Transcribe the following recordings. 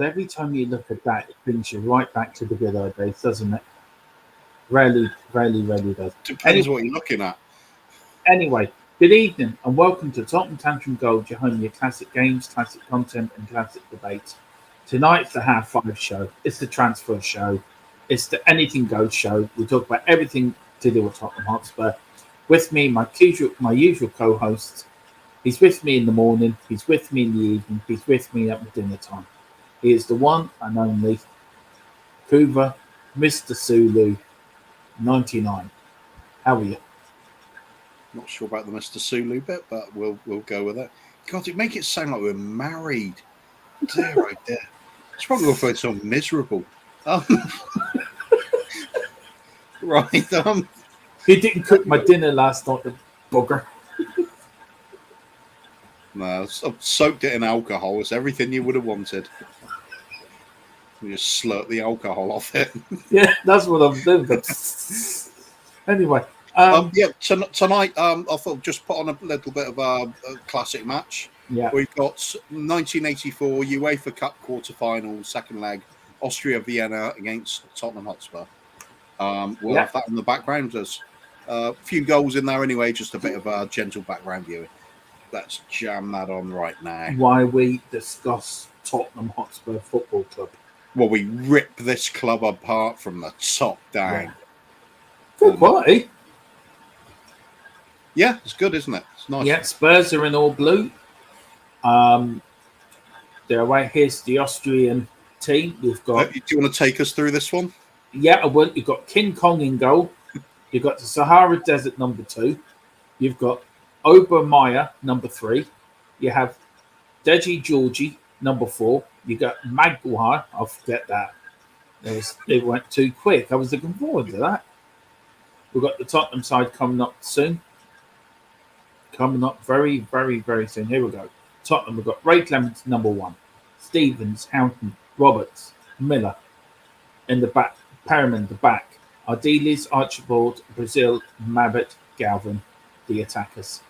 God, every time you look at that, it brings you right back to the good old days, doesn't it? Rarely does. Depends what you're looking at. Anyway, good evening and welcome to Tottenham Tantrum Gold, your home, your classic games, classic content and classic debates. Tonight's the half five show. It's the transfer show. It's the anything goes show. We talk about everything to do with Tottenham Hotspur. With me, my usual co-host. He's with me in the morning. He's with me in the evening. He's with me at dinner time. He is the one and only Kuva, Mr. Sulu, 99. How are you? Not sure about the Mr. Sulu bit, but we'll go with it. God, it make it sound like we're married. Dear, right there. It's probably all for so miserable. Right. He didn't cook my dinner last night, the bugger. No, I've soaked it in alcohol. It's everything you would have wanted. You just slurp the alcohol off it. Yeah, that's what I'm doing. Anyway. Tonight, I thought just put on a little bit of a classic match. Yeah. We've got 1984 UEFA Cup quarter-final, second leg, Austria-Vienna against Tottenham Hotspur. We'll have that in the background. There's a few goals in there anyway, just a bit of a gentle background viewing. Let's jam that on right now. Why we discuss Tottenham Hotspur Football Club. Well, we rip this club apart from the top down. Yeah. Good quality. Yeah, it's good, isn't it? It's nice. Yeah, Spurs are in all blue. They're away. Here's the Austrian team. We've got. Do you want to take us through this one? Yeah, I will. You've got King Kong in goal. You've got the Sahara Desert number 2. You've got Obermeyer number 3. You have Deji Georgie number 4. You got Maguire. I'll forget that. It went too quick. I was looking forward to that. We've got the Tottenham side coming up soon. Coming up very, very, very soon. Here we go. Tottenham, we've got Ray Clements, number 1. Stevens, Houghton, Roberts, Miller in the back. Perriman, the back. Ardiles, Archibald, Brazil, Mabbott, Galvin, the attackers.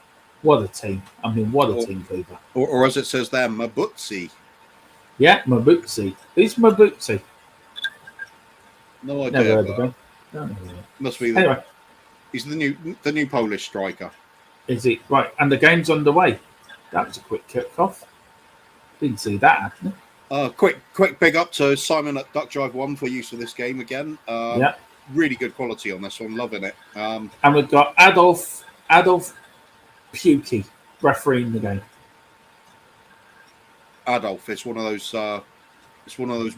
What a team. I mean, what a team, Cooper. Or as it says there, Mabutsi. Yeah, Mabutsi. Who's Mabutsi? No idea. Never heard of him. No. Must be Anyway. He's the new Polish striker. Is he? Right, and the game's underway. That was a quick kick-off. Didn't see that happening. Quick big up to Simon at Duck Drive 1 for use of this game again. Yeah. Really good quality on this one. Loving it. And we've got Adolf Pukey refereeing the game. Adolf, it's one of those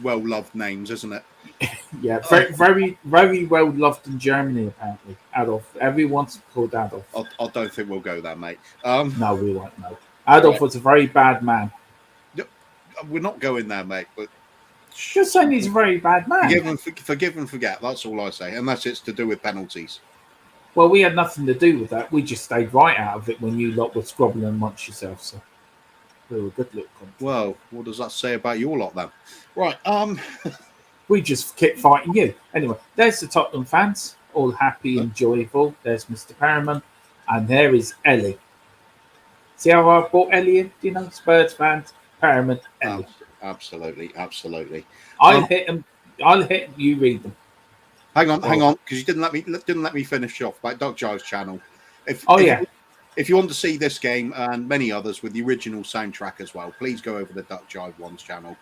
well-loved names, isn't it? Yeah, very, very well loved in Germany, apparently. Adolf. Everyone's called Adolf. I don't think we'll go there, mate. No, we won't know. Adolf was a very bad man. We're not going there, mate. But just saying he's a very bad man. Forgive and forget. That's all I say, unless it's to do with penalties. Well, we had nothing to do with that. We just stayed right out of it when you lot were squabbling amongst yourself. So we were a good little country. Well, what does that say about your lot then? Right. We just kept fighting you. Anyway, there's the Tottenham fans, all happy and joyful. There's Mr. Perriman, and there is Ellie. See how I brought Ellie in? You know, Spurs fans, Perriman, Ellie. Absolutely. I'll hit him. You read them. Hang on, because you didn't let me finish off by Doc Jive's channel. If you want to see this game and many others with the original soundtrack as well, please go over the Duck Jive 1's channel.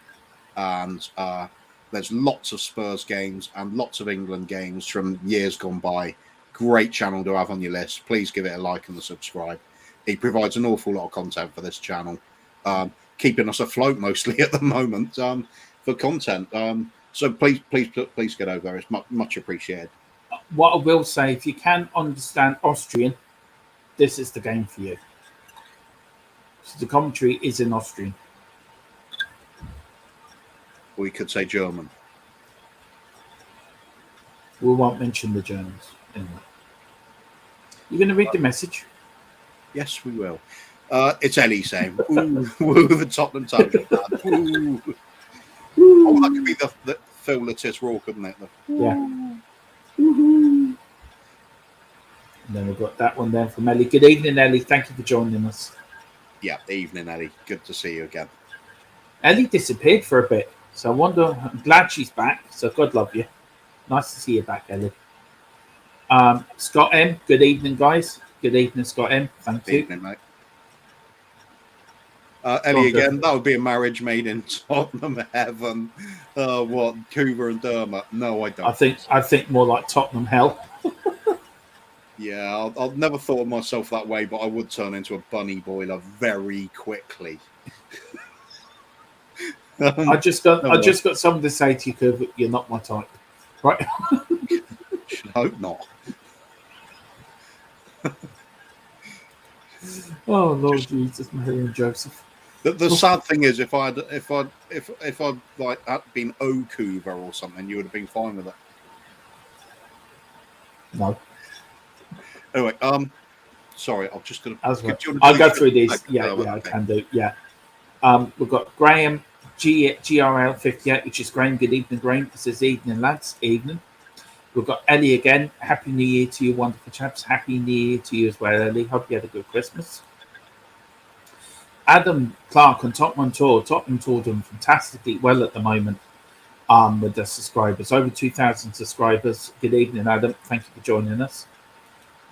And there's lots of Spurs games and lots of England games from years gone by. Great channel to have on your list. Please give it a like and a subscribe. He provides an awful lot of content for this channel, keeping us afloat mostly at the moment for content. So please get over there. It's much appreciated. What I will say, if you can understand Austrian, this is the game for you. So the commentary is in Austrian. We could say German. We won't mention the Germans. Anyway. You're going to read the message? Yes, we will. It's Ellie saying, woo, the Tottenham Tantrum. Oh, that could be the Phil Latis Raw, couldn't it? Yeah. And then we've got that one there from Ellie. Good evening, Ellie. Thank you for joining us. Yeah, evening, Ellie. Good to see you again. Ellie disappeared for a bit. So I wonder. I'm glad she's back. So God love you. Nice to see you back, Ellie. Scott M. Good evening, guys. Good evening, Scott M. Thank you. Evening, mate. Ellie again. That would be a marriage made in Tottenham heaven. What, Coover and Dermot? No, I don't. I think more like Tottenham hell. Yeah, I've never thought of myself that way, but I would turn into a bunny boiler very quickly. I just got something to say to you, Coover. You're not my type, right? Should hope not. Oh Lord Jesus, Mary and Joseph. The sad thing is, if I'd like had been Okuva or something, you would have been fine with it. No. Anyway, sorry, I'm just gonna. I'll go through these. Yeah, I can do. Yeah. We've got Graham GRL 58, which is Graham. Good evening, Graham. It says evening, lads. Evening. We've got Ellie again. Happy New Year to you, wonderful chaps. Happy New Year to you as well, Ellie. Hope you had a good Christmas. Adam Clark on Tottenham Tour. Tottenham Tour doing fantastically well at the moment with the subscribers. Over 2,000 subscribers. Good evening, Adam. Thank you for joining us.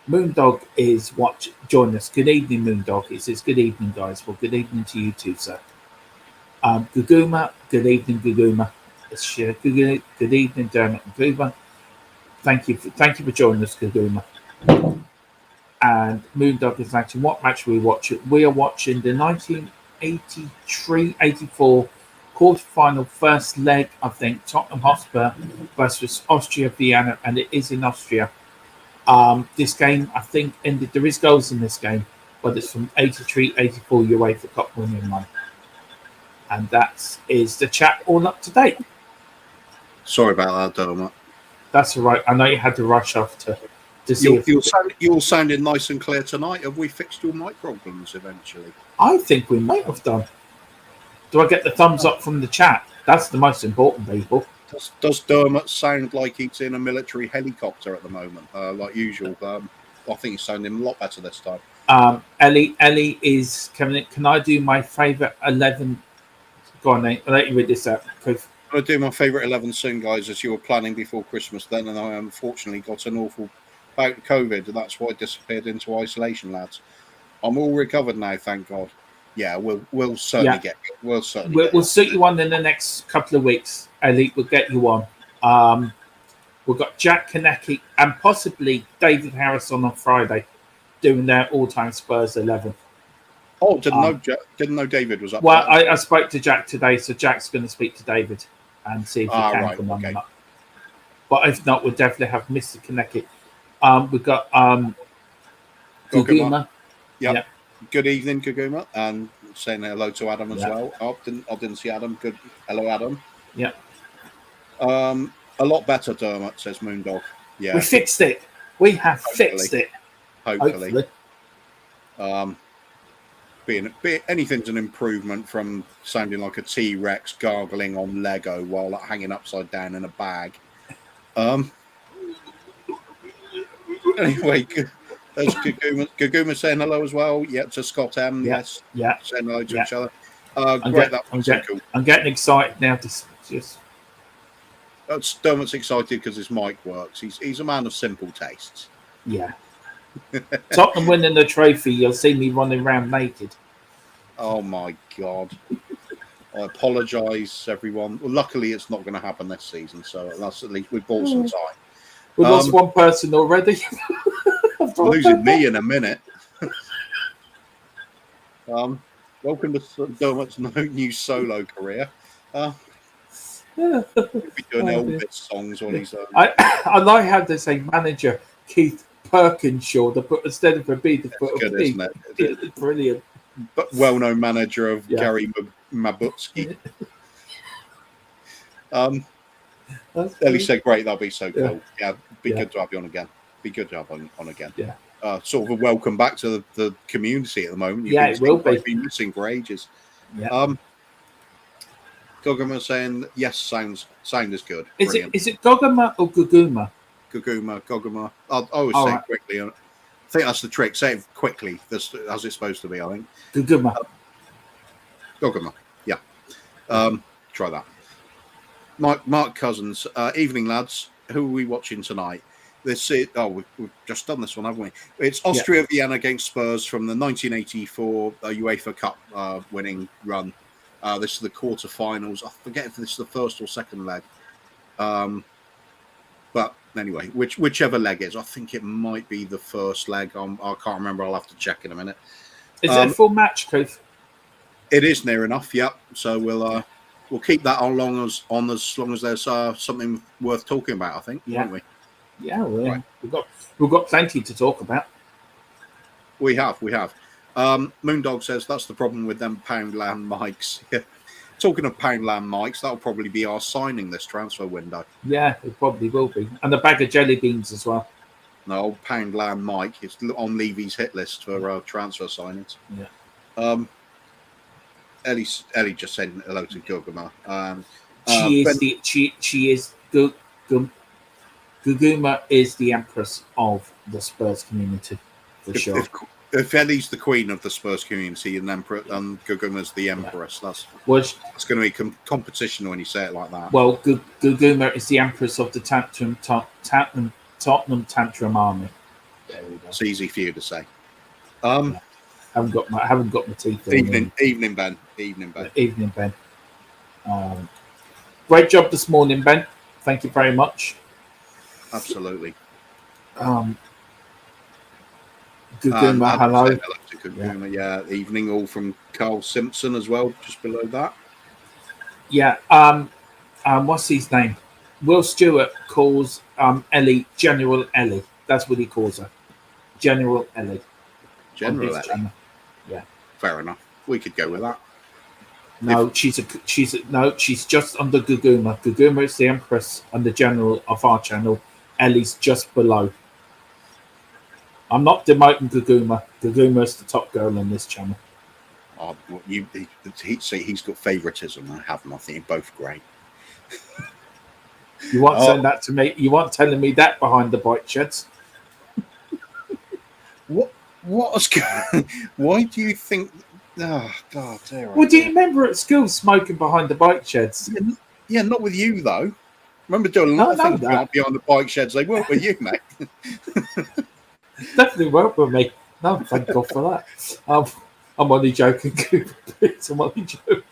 Moondog is joining us. Good evening, Moondog. It says good evening, guys. Well, good evening to you too, sir. Guguma, good evening, Guguma. Good evening, Dermot and Coover. Thank you for joining us, Guguma. And Moondog is asking, what match are we watching? We are watching the 1983-84 quarterfinal first leg, I think, Tottenham Hotspur versus Austria Vienna, and it is in Austria. This game, I think, ended. There is goals in this game, but it's from 83-84 UEFA Cup winning run. And that is the chat all up to date. Sorry about that, Dermot. That's all right. I know you had to rush off to see. You're sounding nice and clear tonight. Have we fixed your mic problems eventually? I think we might have done. Do I get the thumbs up from the chat? That's the most important, people. Does Dermot sound like he's in a military helicopter at the moment, like usual? I think he's sounding a lot better this time. Ellie is coming in. Can I do my favourite 11? Go on, Nate. I'll let you read this out. I'm going to do my favourite 11 soon, guys, as you were planning before Christmas then, and I unfortunately got an awful bout of COVID, and that's why I disappeared into isolation, lads. I'm all recovered now, thank God. Yeah, we'll certainly get it. We'll suit you on in the next couple of weeks, Ellie. We'll get you on. We've got Jack Kaneki and possibly David Harrison on Friday doing their all-time Spurs 11. Oh, didn't know David was up. Well, I spoke to Jack today, so Jack's going to speak to David and see if he can come on. But if not, we'll definitely have Mr. Kaneki. We've got Guguma. Yeah. Good evening, Guguma, and saying hello to Adam as well. I didn't see Adam. Good, hello, Adam. Yeah. A lot better, Dermot, says Moondog. Yeah, we fixed it. We have fixed it. Hopefully. Anything's an improvement from sounding like a T-Rex gargling on Lego while hanging upside down in a bag. Anyway, there's Guguma saying hello as well. Yeah, to Scott M. Yes. Yeah. Saying hello to each other. I'm getting excited now. Dermot's excited because his mic works. He's a man of simple tastes. Yeah. Tottenham winning the trophy, you'll see me running around naked. Oh my God. I apologise, everyone. Well, luckily, it's not going to happen this season, so that's at least we've bought some time. We lost one person already. Losing me in a minute. Welcome to Dermot's new solo career. We'll be doing Elvis songs while he's. I like how they say manager Keith Perkinshaw, but instead of a B, they put a B. Isn't it? It's brilliant. But well-known manager of Gary Mabutsky. Ellie said, "Great, that'll be so cool. Yeah, good to have you on again. Be good to have on again. Yeah, sort of a welcome back to the community at the moment. It will be. Been missing for ages. Yeah. Goguma saying yes, sound is good. Is it Goguma or Guguma? Goguma. I'll always say it quickly. I think that's the trick. Say it quickly, as it's supposed to be. I think. Guguma. Goguma. Yeah. Try that. Mark Cousins. Evening, lads. Who are we watching tonight? We've just done this one, haven't we? It's Austria Vienna against Spurs from the 1984 UEFA Cup winning run. This is the quarterfinals. I forget if this is the first or second leg. But anyway, whichever leg is, I think it might be the first leg. I can't remember. I'll have to check in a minute. Is it a full match, Keith? It is near enough. Yep. So we'll keep that on as long as there's something worth talking about. I think, won't we? Yeah, right. We've got plenty to talk about. We have. Moondog says that's the problem with them Poundland mics. Talking of Poundland mics, that'll probably be our signing this transfer window. Yeah, it probably will be, and a bag of jelly beans as well. No, Poundland mic is on Levy's hit list for transfer signings. Yeah. Ellie just said hello to Guguma. Guguma is the empress of the Spurs community, for sure. If Ellie's the queen of the Spurs community and Guguma's the empress, that's going to be competition when you say it like that. Well, Guguma is the empress of the Tottenham Tantrum army. There we go. It's easy for you to say. Haven't got my teeth. Evening, Ben. Evening, Ben. Great job this morning, Ben. Thank you very much. Absolutely. Guguma, hello. Hello to Guguma, yeah. Evening, all from Carl Simpson as well, just below that. Yeah. What's his name? Will Stewart calls Ellie General Ellie. That's what he calls her. General Ellie. General Ellie. Channel. Yeah. Fair enough. We could go with that. No, she's just under Guguma. Guguma is the empress and the general of our channel. Ellie's just below. I'm not demoting Guguma. Guguma is the top girl on this channel. Oh, he's got favouritism. I haven't. I think they're both great. You weren't saying that to me. You weren't telling me that behind the bike sheds. What's going? Why do you think? Oh God! Well, do you remember at school smoking behind the bike sheds? Yeah, not with you though. Remember doing a lot of things behind the bike sheds. They weren't with you, mate. Definitely weren't with me. No, thank God for that. I'm only joking. I'm only joking.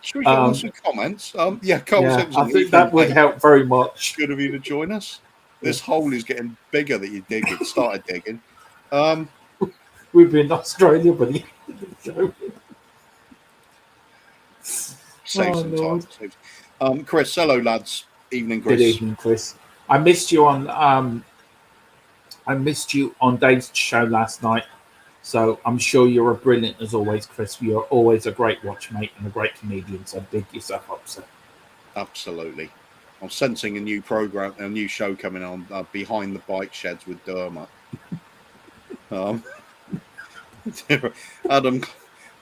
Should we get on some comments? Carl Simpson, I think that would help very much. Good of you to join us. This hole is getting bigger that you started digging. We've been in Australia, buddy. Save some time. Chris, hello, lads. Evening, Chris. Good evening, Chris. I missed you on Dave's show last night, so I'm sure you're brilliant as always, Chris. You're always a great watch mate and a great comedian. So big yourself up, sir. Absolutely. I'm sensing a new show coming on behind the bike sheds with Dermot.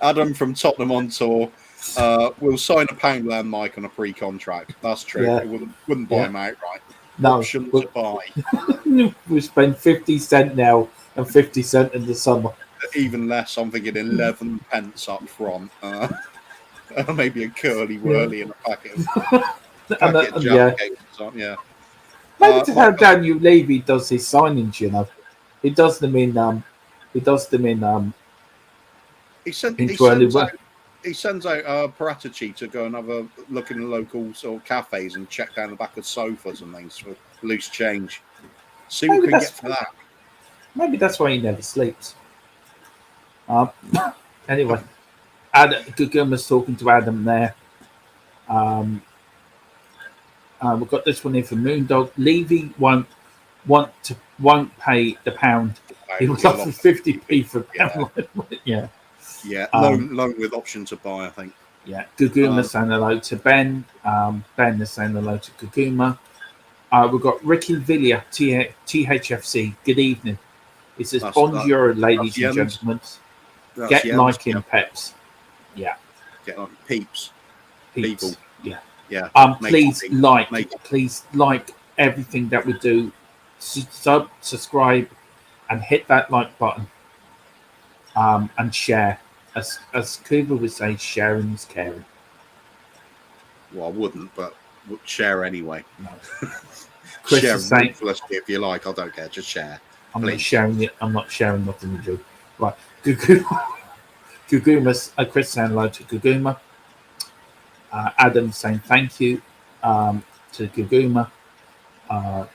Adam from Tottenham on tour. We'll sign a Poundland mic on a pre-contract. That's true. Yeah. It wouldn't buy him outright. No, option to buy. We spend 50 cent now and 50 cent in the summer. Even less. I'm thinking 11 pence up front. Maybe a curly whirly and a packet of jam cakes on. Yeah. Maybe to how Daniel Levy does his signings. You know, he does them in. He sends out Paratici to go and have a look in the local sort of cafes and check down the back of sofas and things for loose change. See what we can get for that. Maybe that's why he never sleeps. Anyway, Guguma's talking to Adam there. We've got this one in for Moondog. Levy won't pay the pound. He would offer 50p for pound. Yeah. Yeah, loan with option to buy, I think. Yeah, Guguma saying hello to Ben. Ben is saying hello to Guguma. We've got Ricky Villa, THFC. Good evening. It says, bonjour, ladies and gentlemen. Get like in Peps. Yeah. Get like peeps. People. Yeah. Yeah. Please like everything that we do. Subscribe, and hit that like button. And share. As Kuba would say, sharing is caring. Well, I wouldn't, but would share anyway. No. Chris Share is saying, ruthlessly if you like. I don't care. Just share. I'm please. not sharing it. I'm not sharing nothing with you. Right. Guguma's Chris saying hello to Guguma. Adam saying thank you to Guguma.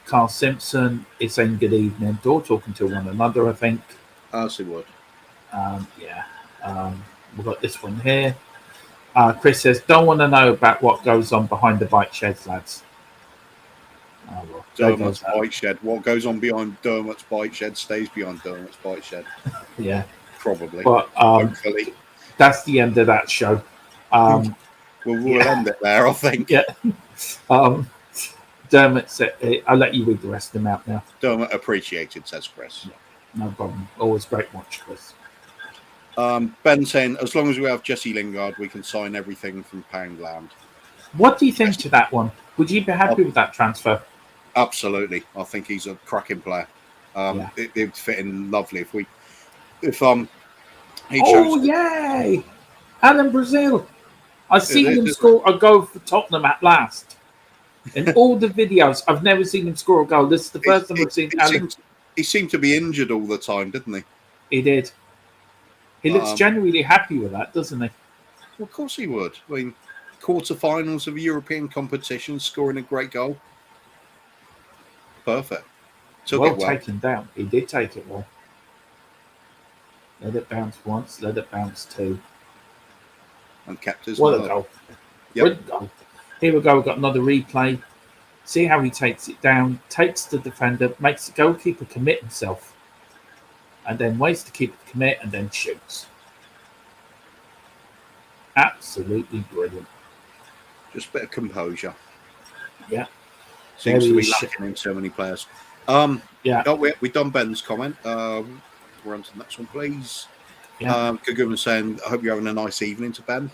Carl Simpson is saying good evening. They're all talking to one another, I think. As he would. Yeah. We've got this one here. Chris says, don't want to know about what goes on behind the bike sheds, lads. Well, Dermot's bike shed. What goes on behind Dermot's bike shed stays behind Dermot's bike shed. Yeah. Probably. But hopefully. That's the end of that show. We'll end it there, I think. Yeah. Dermot said, I'll let you read the rest of them out now. Dermot appreciated, says Chris. Yeah, no problem. Always great watch, Chris. Ben saying, as long as we have Jesse Lingard, we can sign everything from Poundland. What do you think to that one? Would you be happy with that transfer? Absolutely. I think he's a cracking player. It'd fit in lovely if he chose. Yay! Alan Brazil. I've seen him score a goal for Tottenham at last. In all the videos, I've never seen him score a goal. This is the first time I've seen Alan. He seemed to be injured all the time, didn't he? He did. He looks genuinely happy with that, doesn't he? Well, of course he would. I mean, quarterfinals of a European competition, scoring a great goal. Perfect. Took it well. Taken down. He did take it well. Let it bounce once, let it bounce two. And kept his What a goal. Yep. Good goal. Here we go. We've got another replay. See how he takes it down, takes the defender, makes the goalkeeper commit himself, and then waits to keep it commit and then shoots. Absolutely brilliant. Just a bit of composure. Yeah. Seems to be lacking in so many players. Yeah. Oh, we've done Ben's comment. We're on to the next one, please. Yeah. Kaguma saying, I hope you're having a nice evening to Ben.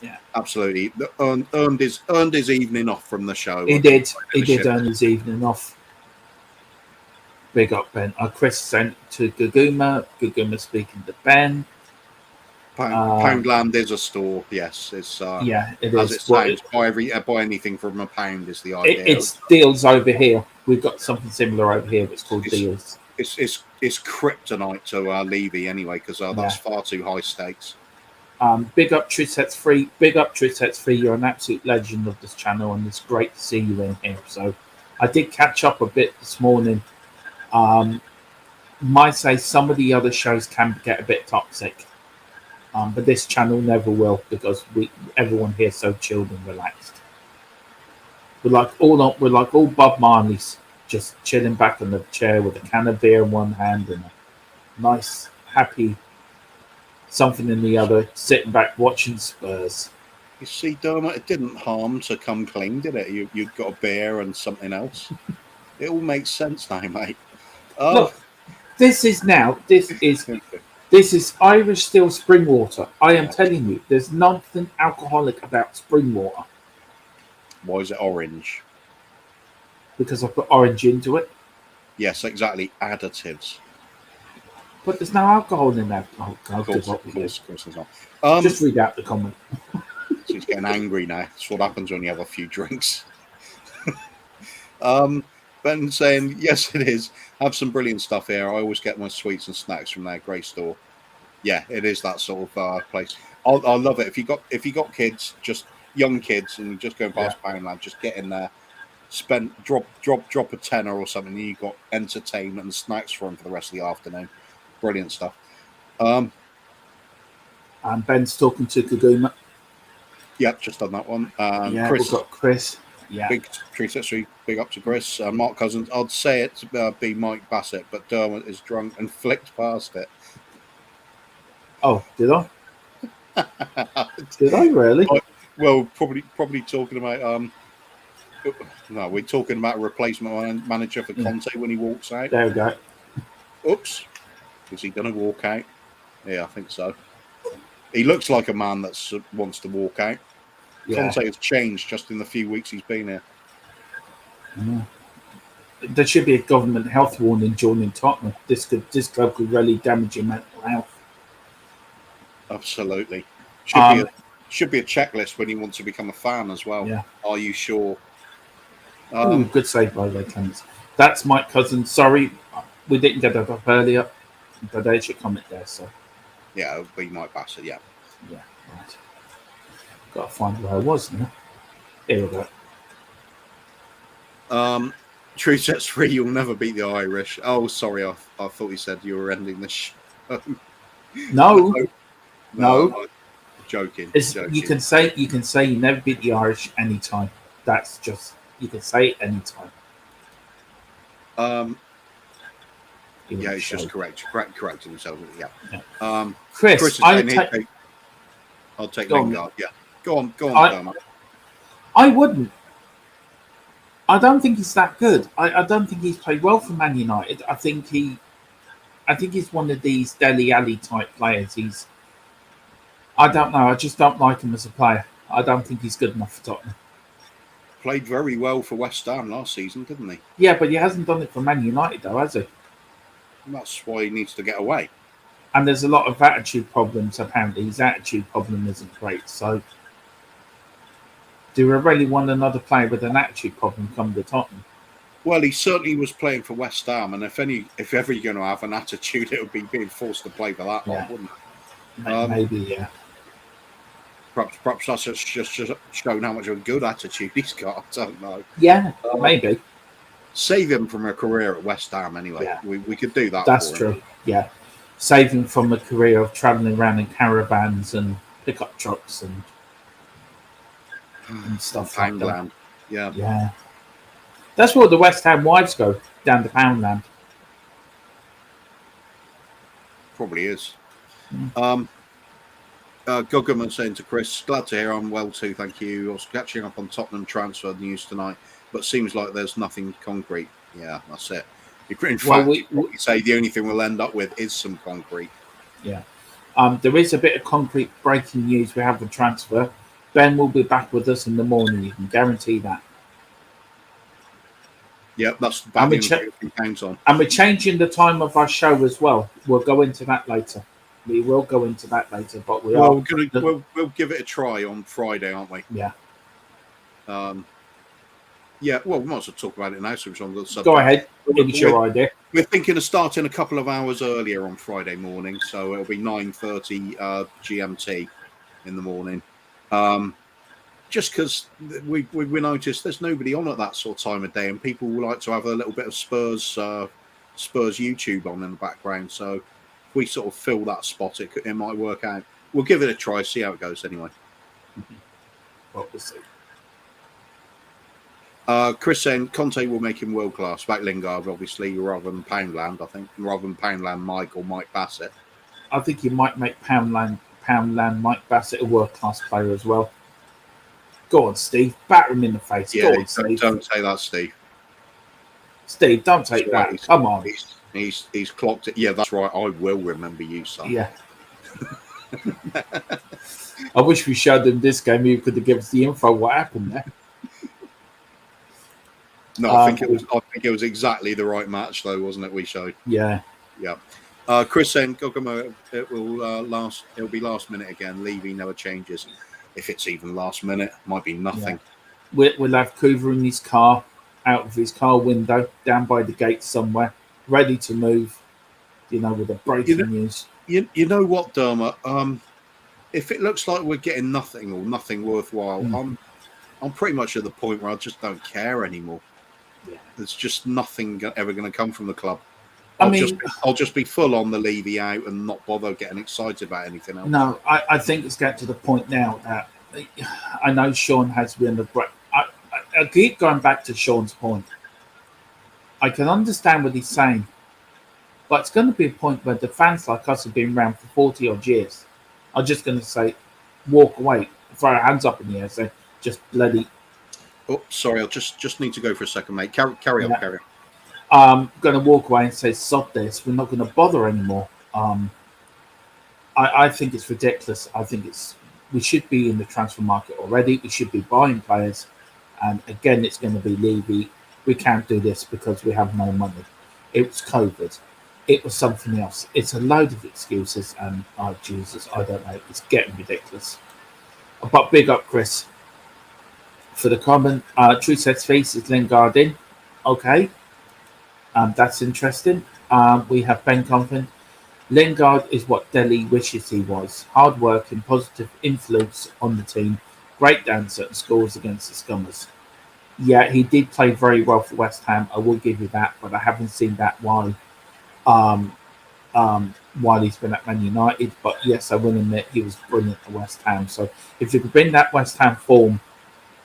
Yeah. Absolutely. Earned his evening off from the show. He did. He did earn his evening off. Big up, Ben. Chris sent to Guguma. Guguma speaking to Ben. Poundland is a store. Yes, it's it as is. it sounds. Buy anything from a pound is the idea. It's deals over here. We've got something similar over here. It's called deals. It's kryptonite to Levy anyway, because that's far too high stakes. Big up Trisets Free. Big up Trisets Free. You're an absolute legend of this channel, and it's great to see you in here. So I did catch up a bit this morning. Might say some of the other shows can get a bit toxic. But this channel never will, because everyone here is so chilled and relaxed. We're like all Bob Marley's, just chilling back on the chair with a can of beer in one hand and a nice, happy something in the other, sitting back watching Spurs. You see, Dermot, it didn't harm to come clean, did it? You've got a beer and something else. It all makes sense now, mate. Look, this is Irish still spring water. I am telling you, there's nothing alcoholic about spring water. Why is it orange? Because I put orange into it. Yes, exactly. Additives. But there's no alcohol in that. Oh, God, of course there's not. Just read out the comment. She's getting angry now. That's what happens when you have a few drinks. Ben saying, yes, it is. Have some brilliant stuff here. I always get my sweets and snacks from their great store. Yeah, it is that sort of place. I love it. If you got kids, just young kids, and you just go past Poundland, just get in there, drop a tenner or something, and you got entertainment and snacks for them for the rest of the afternoon. Brilliant stuff. And Ben's talking to Kaguma. Yep, just done that one. Chris, we've got Chris. Yeah, big up to Chris. Mark Cousins. I'd say it to be Mike Bassett, but Dermot is drunk and flicked past it. Oh, did I? Did I really? Well, probably talking about no, we're talking about a replacement manager for Conte when he walks out. There we go. Oops. Is he going to walk out? Yeah, I think so. He looks like a man that wants to walk out. Yeah. Conte has changed just in the few weeks he's been here. Yeah. There should be a government health warning joining Tottenham. This club could really damage your mental health. Absolutely. Should be a checklist when you want to become a fan as well. Yeah. Are you sure? Good save by the Clements. That's Mike Cousins. Sorry, we didn't get that up earlier, but there's your comment there. So yeah, it'll be Mike Bassett. Yeah. Yeah, right. Got to find where I was now. Here we go. True sets 3, you'll never beat the Irish. Oh, sorry, I thought you said you were ending the show. No. I'm joking. You can say you never beat the Irish anytime. That's just you can say it anytime. Yeah, it's just correcting himself. Yeah. Chris I'll take Lingard. Yeah. Go on, Dermot. I wouldn't. I don't think he's that good. I don't think he's played well for Man United. I think he's one of these Dele Alli type players. I don't know. I just don't like him as a player. I don't think he's good enough for Tottenham. Played very well for West Ham last season, didn't he? Yeah, but he hasn't done it for Man United, though, has he? And that's why he needs to get away. And there's a lot of attitude problems, apparently. His attitude problem isn't great. So, do we really want another player with an attitude problem come to Tottenham? Well, he certainly was playing for West Ham, and if ever you're going to have an attitude, it would be being forced to play for that one, wouldn't it? Maybe, yeah. Perhaps that's just shown how much of a good attitude he's got. I don't know. Yeah, maybe. Save him from a career at West Ham anyway. Yeah. We could do that. That's true. Yeah. Save him from a career of travelling around in caravans and pickup trucks and stuff like that. Yeah. Yeah. That's where the West Ham wives go, down to Poundland. Probably is. Guggerman saying to Chris, glad to hear I'm well too, thank you. I was catching up on Tottenham transfer news tonight, but seems like there's nothing concrete. Yeah, that's it. In fact, we say the only thing we'll end up with is some concrete. Yeah. There is a bit of concrete breaking news we have a transfer. Ben will be back with us in the morning, you can guarantee that. Yeah, that's bad news we can count on. And we're changing the time of our show as well. We'll go into that later. We will go into that later, but we'll give it a try on Friday, aren't we? Yeah. Yeah, well, we might as well talk about it now, so it's on the subject. Go ahead. It's your idea. We're thinking of starting a couple of hours earlier on Friday morning, so it'll be 9:30 GMT in the morning. Just because we noticed there's nobody on at that sort of time of day, and people like to have a little bit of Spurs YouTube on in the background. So if we sort of fill that spot, it might work out. We'll give it a try, see how it goes anyway. Well, we'll see. Chris saying Conte will make him world class. Back Lingard, obviously, rather than Poundland, I think. Rather than Poundland Mike or Mike Bassett. I think he might make Poundland Mike Bassett a world class player as well. Go on, Steve. Batter him in the face. Yeah, Go on, Steve. Don't say that, Steve. Steve, don't take that. Come on. He's clocked it. Yeah, that's right. I will remember you, son. Yeah. I wish we showed him this game. He could have given us the info what happened there. No, I think it was exactly the right match, though, wasn't it? We showed. Yeah. Yeah. Chris saying Gogamo, it will last. It'll be last minute again. Levy never changes. If it's even last minute, might be nothing. Yeah. We'll have Coover in his car, out of his car window, down by the gate somewhere, ready to move. With the breaking news. You know what, Dermot? If it looks like we're getting nothing or nothing worthwhile, I'm pretty much at the point where I just don't care anymore. Yeah. There's just nothing ever going to come from the club. I'll just be full on the Levy out and not bother getting excited about anything else. No, I think it's getting to the point now that I know Sean has been I keep going back to Sean's point. I can understand what he's saying, but it's going to be a point where the fans like us have been around for 40 odd years are just going to say, walk away, throw our hands up in the air, say, just bloody. Oh, sorry, I'll just need to go for a second, mate. Carry on. Going to walk away and say, sod this, we're not going to bother anymore. I think it's ridiculous. I think we should be in the transfer market already. We should be buying players. And again, it's going to be Levy. We can't do this because we have no money. It was COVID. It was something else. It's a load of excuses. And, oh, Jesus, I don't know. It's getting ridiculous. But big up, Chris, for the comment. True sets face is Lingard in. Okay, that's interesting. We have Ben Compton. Lingard is what Delhi wishes he was. Hard working, positive influence on the team, great dancer and scores against the Scummers. Yeah, he did play very well for West Ham. I will give you that, but I haven't seen that um, while he's been at Man United. But yes, I will admit he was brilliant at West Ham. So if you could bring that West Ham form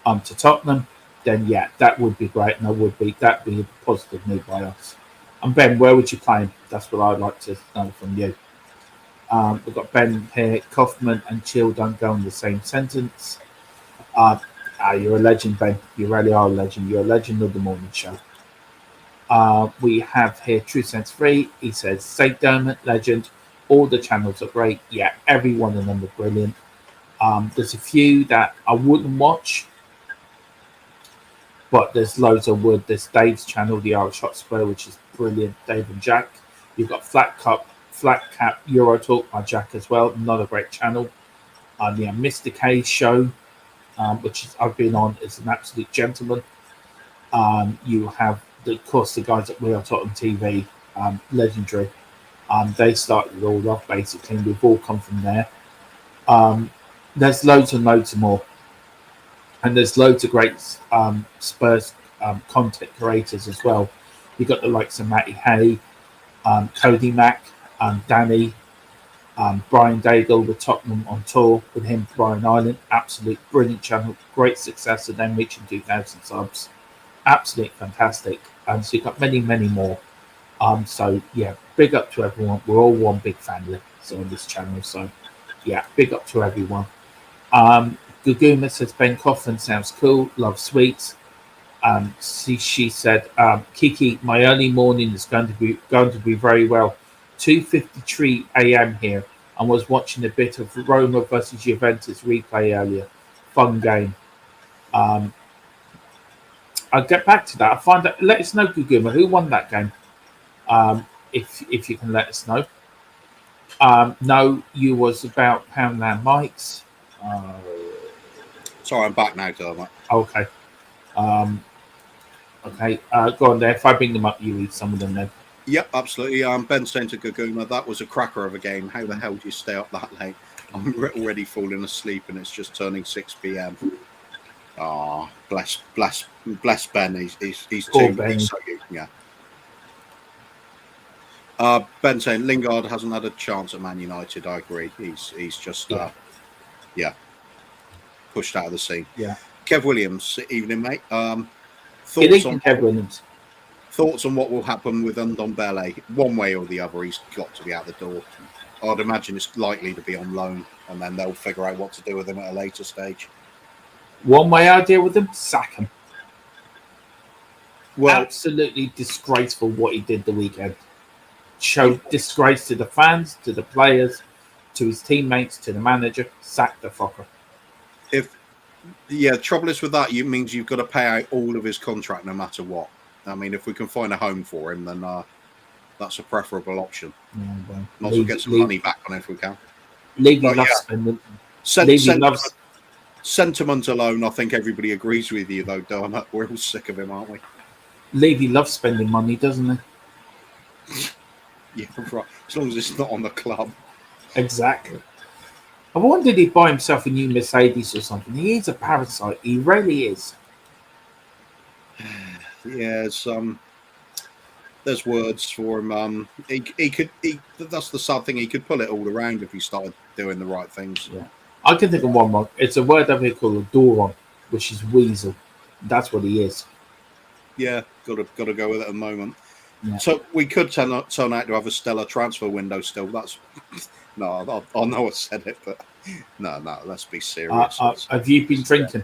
to Tottenham, then yeah, that would be great, and that'd be a positive move by us. And Ben, where would you play him? That's what I'd like to know from you. We've got Ben here. Kaufman and Chill don't go in the same sentence. You're a legend, Ben. You really are a legend. You're a legend of the morning show. We have here True Sense Free. He says, St. Dermot, legend. All the channels are great. Yeah, every one of them are brilliant. There's a few that I wouldn't watch, but there's loads of wood. There's Dave's channel, the Irish Hotspur, which is brilliant. Dave and Jack. You've got Flat Cap Euro Talk by Jack as well. Another great channel. Yeah, Mr. K's show, which I've been on, is an absolute gentleman. You have, of course, the guys at We Are Tottenham TV, legendary. They started it all off, basically, and we've all come from there. There's loads and loads more. And there's loads of great Spurs content creators as well. You've got the likes of Matty Hay, Cody Mack, Danny, Brian Daigle with Tottenham on tour with him, Brian Island. Absolute brilliant channel, great success of them reaching 2,000 subs. Absolutely fantastic. So you've got many, many more. So yeah, big up to everyone. We're all one big family on this channel. So yeah, big up to everyone. Guguma says Ben Coughlin sounds cool. Love sweets. She said, Kiki, my early morning is going to be very well. 2:53 a.m. here, and was watching a bit of Roma versus Juventus replay earlier. Fun game. I'll get back to that. I'll find out. Let us know, Guguma, who won that game. If you can let us know. No, you was about Poundland Mike's. Sorry, I'm back now, Dermot. Okay. Okay. Go on there. If I bring them up, you read some of them then. Yep, absolutely. Ben saying to Guguma, that was a cracker of a game. How the hell do you stay up that late? I'm already falling asleep and it's just turning 6 p.m. Ah, bless Ben. He's too Ben. so, yeah. Ben saying Lingard hasn't had a chance at Man United. I agree. He's just pushed out of the scene. Yeah. Kev Williams, evening, mate. Thoughts on what will happen with Ndombele? One way or the other, he's got to be out the door. I'd imagine it's likely to be on loan, and then they'll figure out what to do with him at a later stage. One way I deal with him, sack him. Well, absolutely disgraceful what he did the weekend. Showed disgrace to the fans, to the players, to his teammates, to the manager. Sack the fucker. Trouble is with that, it means you've got to pay out all of his contract no matter what. I mean, if we can find a home for him, then that's a preferable option. Yeah, well, might as well get some money back on it if we can. Levy loves spending. Sentiment alone, I think everybody agrees with you, though, Dermot. We're all sick of him, aren't we? Levy loves spending money, doesn't he? Yeah, right. As long as it's not on the club. Exactly. I wondered he'd buy himself a new Mercedes or something. He is a parasite. He really is. Yeah, there's words for him. He could. That's the sad thing. He could pull it all around if he started doing the right things. Yeah, I can think of one more. It's a word over here called a Doron, which is weasel. That's what he is. Yeah, got to go with it at the moment. Yeah. So we could turn out to have a stellar transfer window still. That's no, I know I said it, but no. Let's be serious. Have you been drinking?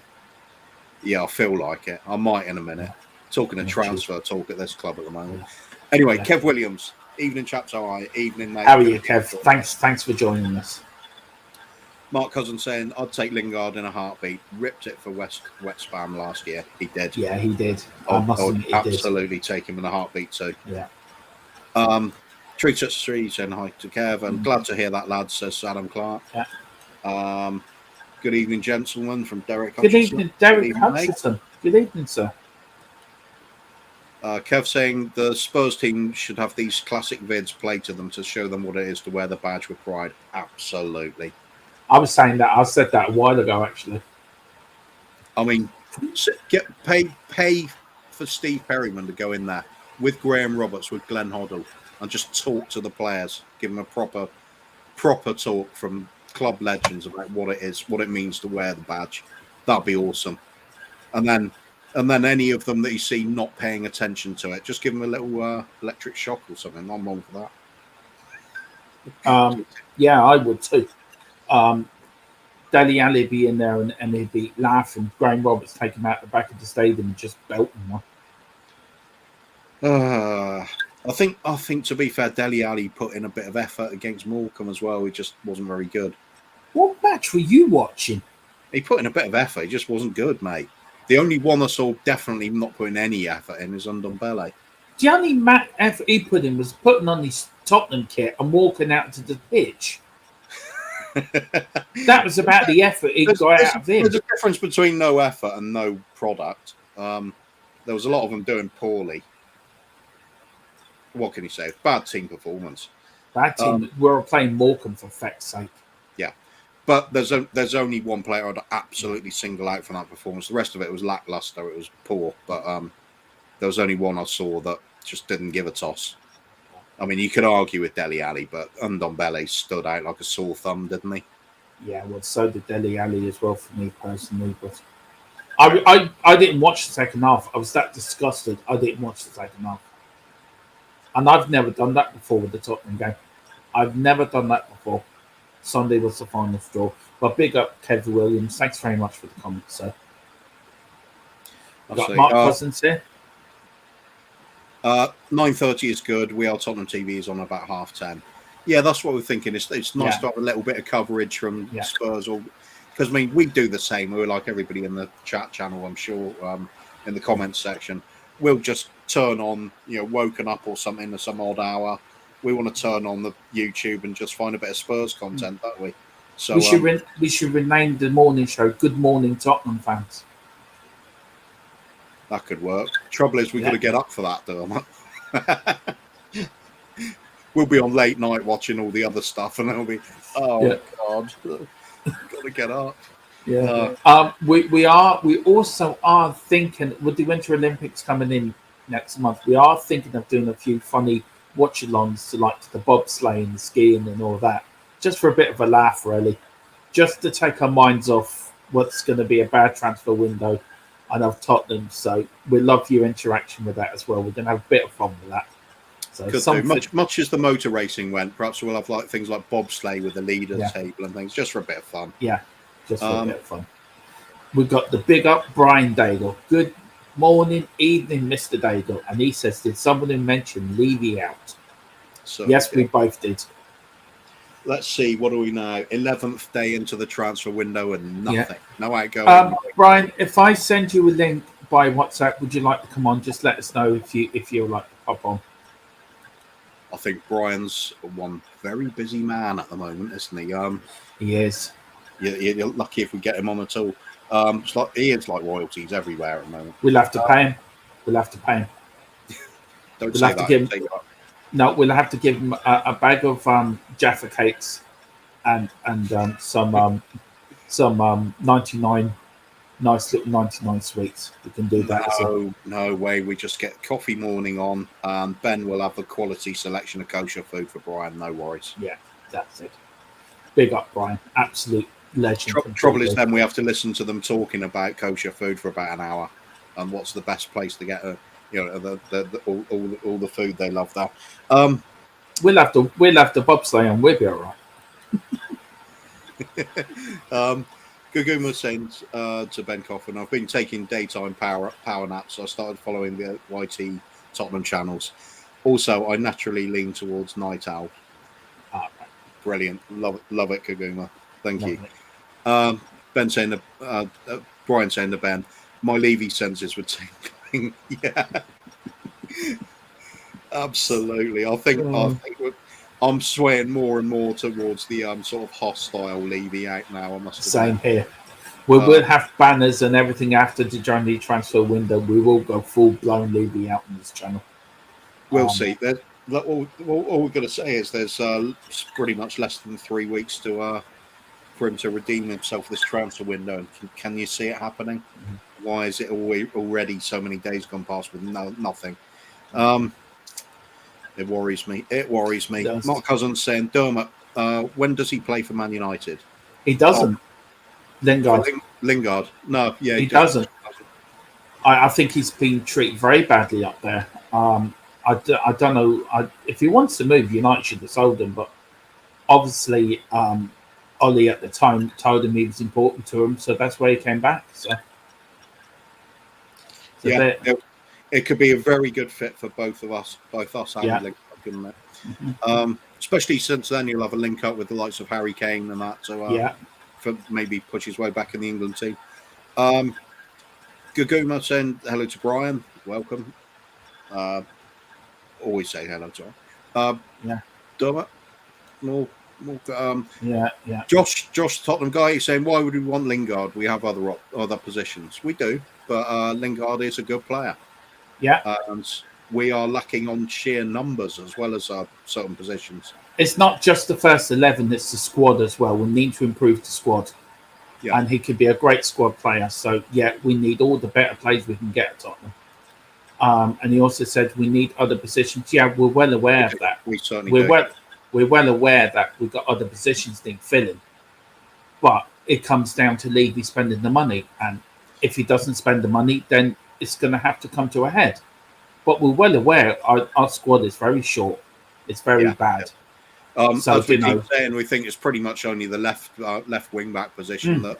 Yeah, I feel like it. I might in a minute. Talking of transfer talk at this club at the moment. Anyway, Kev Williams, evening chaps. How are you? Evening, mate. How are you, Kev? Thanks for joining us. Mark Cousin saying, I'd take Lingard in a heartbeat. Ripped it for West Ham last year. He did. Yeah, he did. I must absolutely take him in a heartbeat too. Yeah. Tree Touch 3 saying hi to Kev. I'm glad to hear that, lad, says Adam Clark. Yeah. Good evening, gentlemen, from Derek Good Hutchinson. evening, Derek Hutchinson. Good evening, sir. Kev saying the Spurs team should have these classic vids played to them to show them what it is to wear the badge with pride. Absolutely. I was saying that. I said that a while ago, actually. I mean, pay for Steve Perryman to go in there with Graham Roberts, with Glenn Hoddle, and just talk to the players, give them a proper talk from club legends about what it is, what it means to wear the badge. That'd be awesome. And then any of them that you see not paying attention to it, just give them a little electric shock or something. I'm on for that. Yeah, I would too. Dele Alli be in there and he'd be laughing. Graham Roberts take him out the back of the stadium and just belting them. I think to be fair, Dele Alli put in a bit of effort against Morecambe as well. He just wasn't very good. What match were you watching? He put in a bit of effort. He just wasn't good, mate. The only one I saw definitely not putting any effort in is Ndombele. The only effort he put in was putting on his Tottenham kit and walking out to the pitch. That was about the effort he got out of him. There's a difference between no effort and no product. There was a lot of them doing poorly. What can you say? Bad team performance. Bad team. We're playing Morecambe for feck's sake. Yeah. But there's only one player I'd absolutely single out for that performance. The rest of it was lackluster. It was poor. But there was only one I saw that just didn't give a toss. I mean, you could argue with Dele Alli, but Ndombele stood out like a sore thumb, didn't he? Yeah, well, so did Dele Alli as well for me personally. But I didn't watch the second half. I was that disgusted. I didn't watch the second half. And I've never done that before with the Tottenham game. I've never done that before. Sunday was the final straw. But big up Kev Williams. Thanks very much for the comments, sir. I've got Mark Cousins here. 9:30 is good. We Are Tottenham TV is on about 10:30. Yeah, that's what we're thinking. It's nice to have a little bit of coverage from Spurs, or because I mean we do the same. We're like everybody in the chat channel, I'm sure, in the comments section. We'll just turn on, woken up or something at some odd hour. We want to turn on the YouTube and just find a bit of Spurs content, don't we? So we should rename the morning show "Good Morning Tottenham Fans." That could work. Trouble is, we've got to get up for that, though. We'll be on late night watching all the other stuff, and it'll be, God, got to get up. Yeah. We also are thinking with the Winter Olympics coming in next month. We are thinking of doing a few funny watch-alongs to like the bobsleighing, the skiing, and all that, just for a bit of a laugh, really, just to take our minds off what's going to be a bad transfer window. I love Tottenham, so we love your interaction with that as well. We're going to have a bit of fun with that. So much as the motor racing went, perhaps we'll have things like bobsleigh with the leaders table and things, just for a bit of fun. Yeah, just for a bit of fun. We've got the big up Brian Daigle. Good morning, evening, Mr. Daigle. And he says, did somebody mention Levy out? So, yes, we both did. Let's see, what are we now? 11th day into the transfer window and nothing. Yeah. No outgoing. Brian, if I send you a link by WhatsApp, would you like to come on? Just let us know if you'd like to pop on. I think Brian's one very busy man at the moment, isn't he? He is. You're lucky if we get him on at all. He is like royalties everywhere at the moment. We'll have to pay him. Don't say that. No, we'll have to give him a bag of Jaffa cakes and some 99 nice little 99 sweets. We can do that. No way. We just get coffee morning on. Ben will have a quality selection of kosher food for Brian. No worries. Yeah, that's it. Big up, Brian. Absolute legend. Trouble is then we have to listen to them talking about kosher food for about an hour and what's the best place to get all the food they love there. We'll have to bobsleigh and we'll be all right. Guguma saying to Ben Coffin, I've been taking daytime power naps. So I started following the YT Tottenham channels. Also, I naturally lean towards night owl. Brilliant. Love it, Kaguma. Thank you. Ben saying Brian saying to Ben, my Levy senses were tingling. Yeah. Absolutely. I think I'm swaying more and more towards the sort of hostile Levy out now. I must Same admit. here. We'll have banners and everything after the January transfer window. We will go full blown Levy out on this channel. We'll see. All we're going to say is there's pretty much less than 3 weeks to for him to redeem himself this transfer window. And can you see it happening? Mm-hmm. Why is it already so many days gone past with nothing? It worries me. Mark Cousins saying, Dermot, when does he play for Man United? He doesn't. Lingard. Lingard. No, yeah. He doesn't. I think he's been treated very badly up there. I don't know. If he wants to move, United should have sold him. But obviously, Ollie at the time told him he was important to him. So that's why he came back. So yeah, it could be a very good fit for both us and Lingard, couldn't it? Mm-hmm. Especially since then you'll have a link up with the likes of Harry Kane and that. So for maybe push his way back in the England team. Gaguma saying hello to Brian. Welcome. Always say hello to him. Dermot. More. Josh Tottenham guy saying, why would we want Lingard? We have other positions. We do, but Lingard is a good player. Yeah. And we are lacking on sheer numbers as well as certain positions. It's not just the first 11, it's the squad as well. We need to improve the squad. Yeah. And he could be a great squad player. So, we need all the better players we can get at Tottenham. And he also said we need other positions. Yeah, we're well aware of that. We certainly do. We're well aware that we've got other positions to fill in. But it comes down to Levy spending the money. And if he doesn't spend the money, then it's going to have to come to a head. But we're well aware our squad is very short. It's very bad. So, as we keep saying, we think it's pretty much only the left wing back position that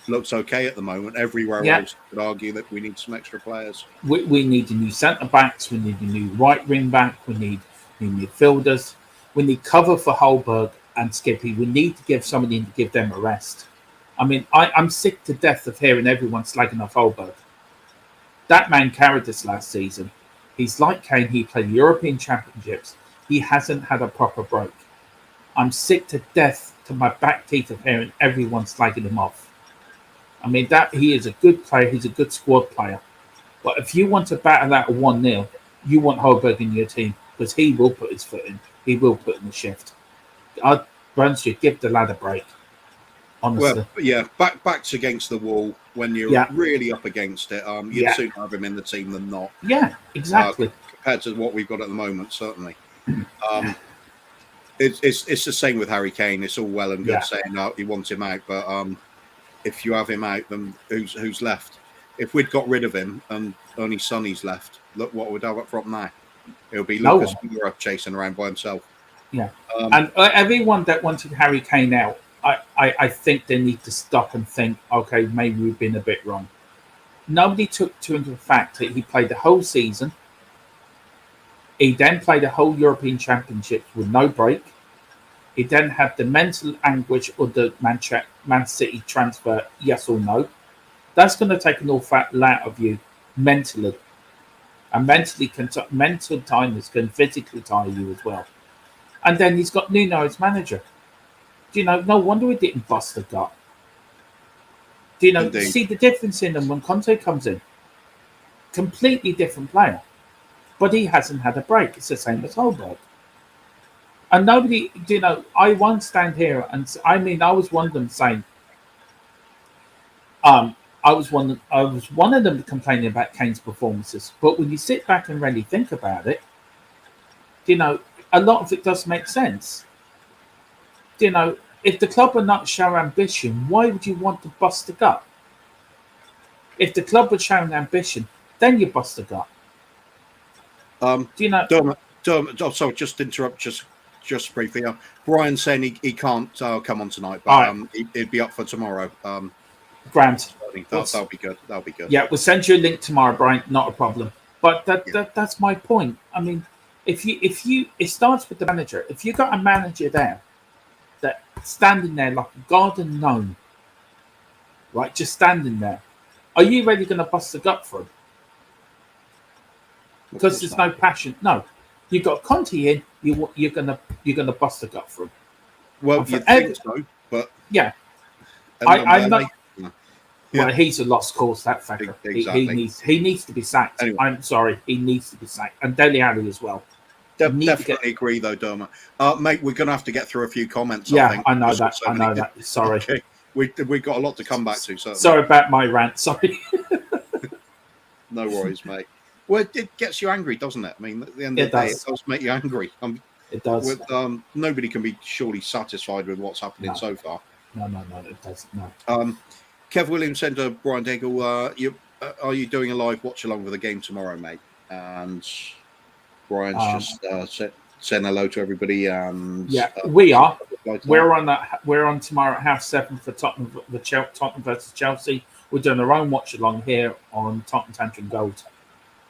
looks okay at the moment. Everywhere else, you could argue that we need some extra players. We need a new centre backs. We need a new right wing back. We need new midfielders. We need cover for Holberg and Skippy. We need to give somebody to give them a rest. I mean, I'm sick to death of hearing everyone slagging off Holberg. That man carried us last season. He's like Kane. He played European Championships. He hasn't had a proper break. I'm sick to death to my back teeth of hearing everyone slagging him off. I mean, he is a good player. He's a good squad player. But if you want to battle out a 1-0, you want Holberg in your team because he will put his foot in. He will put in the shift. Brunswick, give the lad a break. Honestly. Well, backs against the wall when you're really up against it. You'd sooner have him in the team than not. Yeah, exactly. Compared to what we've got at the moment, certainly. It's the same with Harry Kane. It's all well and good saying you want him out, but if you have him out, then who's left? If we'd got rid of him and only Sonny's left, look what we'd have up front now. It'll be Lucas Moura chasing around by himself. Yeah, and everyone that wanted Harry Kane out, I think they need to stop and think, okay, maybe we've been a bit wrong. Nobody took into the fact that he played the whole season. He then played a whole European Championship with no break. He then had the mental anguish of the Man City transfer, yes or no. That's going to take an awful lot of you mentally. And mental tiredness can physically tire you as well. And then he's got Nuno as manager. Do you know, no wonder he didn't bust the gut. Do you know, see the difference in them when Conte comes in? Completely different player. But he hasn't had a break. It's the same as Holberg. And nobody, I won't stand here and I was one of them saying, I was one of them complaining about Kane's performances. But when you sit back and really think about it, a lot of it does make sense. If the club would not show ambition, why would you want to bust the gut? If the club would show ambition, then you bust the gut. Dermot, sorry, just interrupt, just briefly. Brian saying he can't come on tonight, but he'd be up for tomorrow. Grant, that'll be good. That'll be good. Yeah, we'll send you a link tomorrow, Brian. Not a problem. But that's my point. I mean, it starts with the manager. If you got a manager there that standing there like a garden gnome, right, just standing there, are you really going to bust the gut for him? Because there's no passion. No, You got Conte in. You're gonna bust the gut for him. Well, you'd think so, but yeah, I'm not. Yeah. Well, he's a lost cause. That fucker. Exactly. He needs to be sacked. Anyway. I'm sorry. He needs to be sacked, and Dele Alli as well. Definitely agree, though, Dermot. Mate, we're going to have to get through a few comments. Yeah, I think. I know that. I know that. Sorry. Okay. We've got a lot to come back to. Certainly. Sorry about my rant. Sorry. No worries, mate. Well, it gets you angry, doesn't it? I mean, at the end of the day, it does make you angry. It does. Nobody can be surely satisfied with what's happening so far. No, it doesn't. No. Kev Williams said to Brian Daigle, are you doing a live watch along with the game tomorrow, mate? And Brian's just saying hello to everybody. And we are. We're on tomorrow at 7:30 for Tottenham versus Chelsea. We're doing our own watch along here on Tantrum Gold.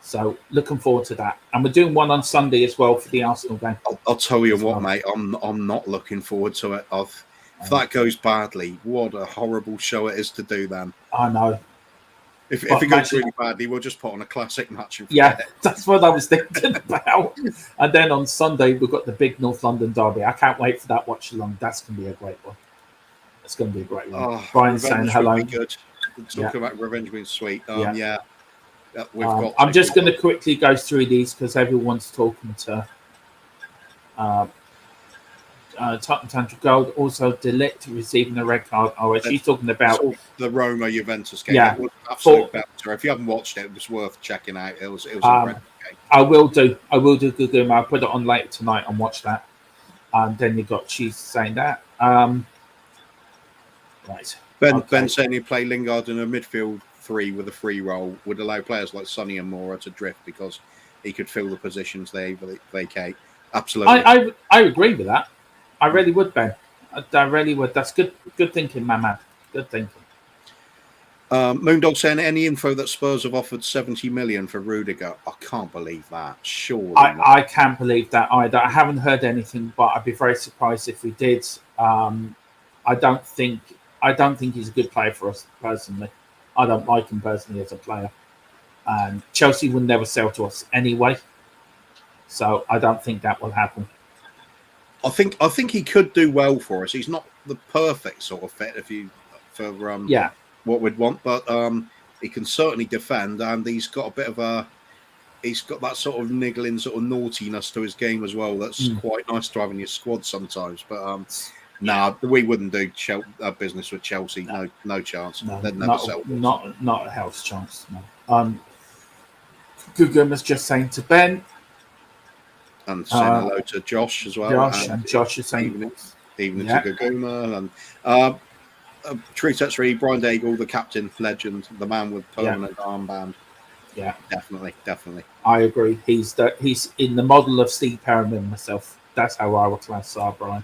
So looking forward to that, and we're doing one on Sunday as well for the Arsenal game. I'll tell you what, mate. I'm not looking forward to it. If that goes badly, what a horrible show it is to do. Then I know. If it goes really badly, we'll just put on a classic match. That's what I was thinking about. And then on Sunday we've got the big North London derby. I can't wait for that watch along. That's going to be a great one. It's going to be a great one. Brian's saying hello. Good. Talking about revenge being sweet. I'm just going to quickly go through these because everyone's talking to Tottenham Tantrum Gold. Also, Delict receiving a red card. She's talking about the Roma Juventus game. Yeah, it was absolute better. If you haven't watched it, it was worth checking out. It was a great game. I will do good game. I'll put it on later tonight and watch that. Then you got she's saying that. Right. Ben saying he play Lingard in a midfield 3 with a free role would allow players like Sonny and Moura to drift because he could fill the positions they vacate. Absolutely. I agree with that. I really would, Ben. I really would. That's good thinking, my man. Good thinking. Moondog saying any info that Spurs have offered 70 million for Ruediger. I can't believe that. Surely. I can't believe that either. I haven't heard anything, but I'd be very surprised if we did. I don't think he's a good player for us personally. I don't like him personally as a player. Chelsea would never sell to us anyway, so I don't think that will happen. I think he could do well for us. He's not the perfect sort of fit what we'd want, but he can certainly defend, and he's got that sort of niggling sort of naughtiness to his game as well. That's quite nice to have in your squad sometimes. But we wouldn't do business with Chelsea. No chance. They'd never sell. Not a house chance. No. Gugu was just saying to Ben. And saying hello to Josh as well. Josh is saying evening to Gaguma and True Set 3, Brian Daigle, the captain, legend, the man with permanent armband. Yeah, definitely. I agree. He's in the model of Steve Perriman myself. That's how I would class Brian.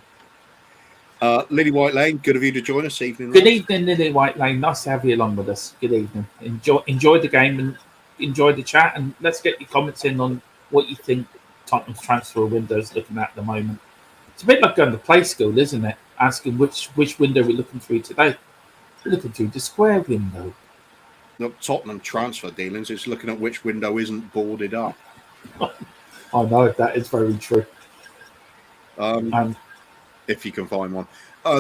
Lily White Lane, good of you to join us evening. Good evening, Lily White Lane. Nice to have you along with us. Good evening. Enjoy the game and enjoy the chat, and let's get your comments in on what you think Tottenham's transfer window is looking at the moment. It's a bit like going to play school, isn't it? Asking which window we're looking through today. We're looking through the square window. No, Tottenham transfer dealings. It's looking at which window isn't boarded up. I know, that is very true. If you can find one.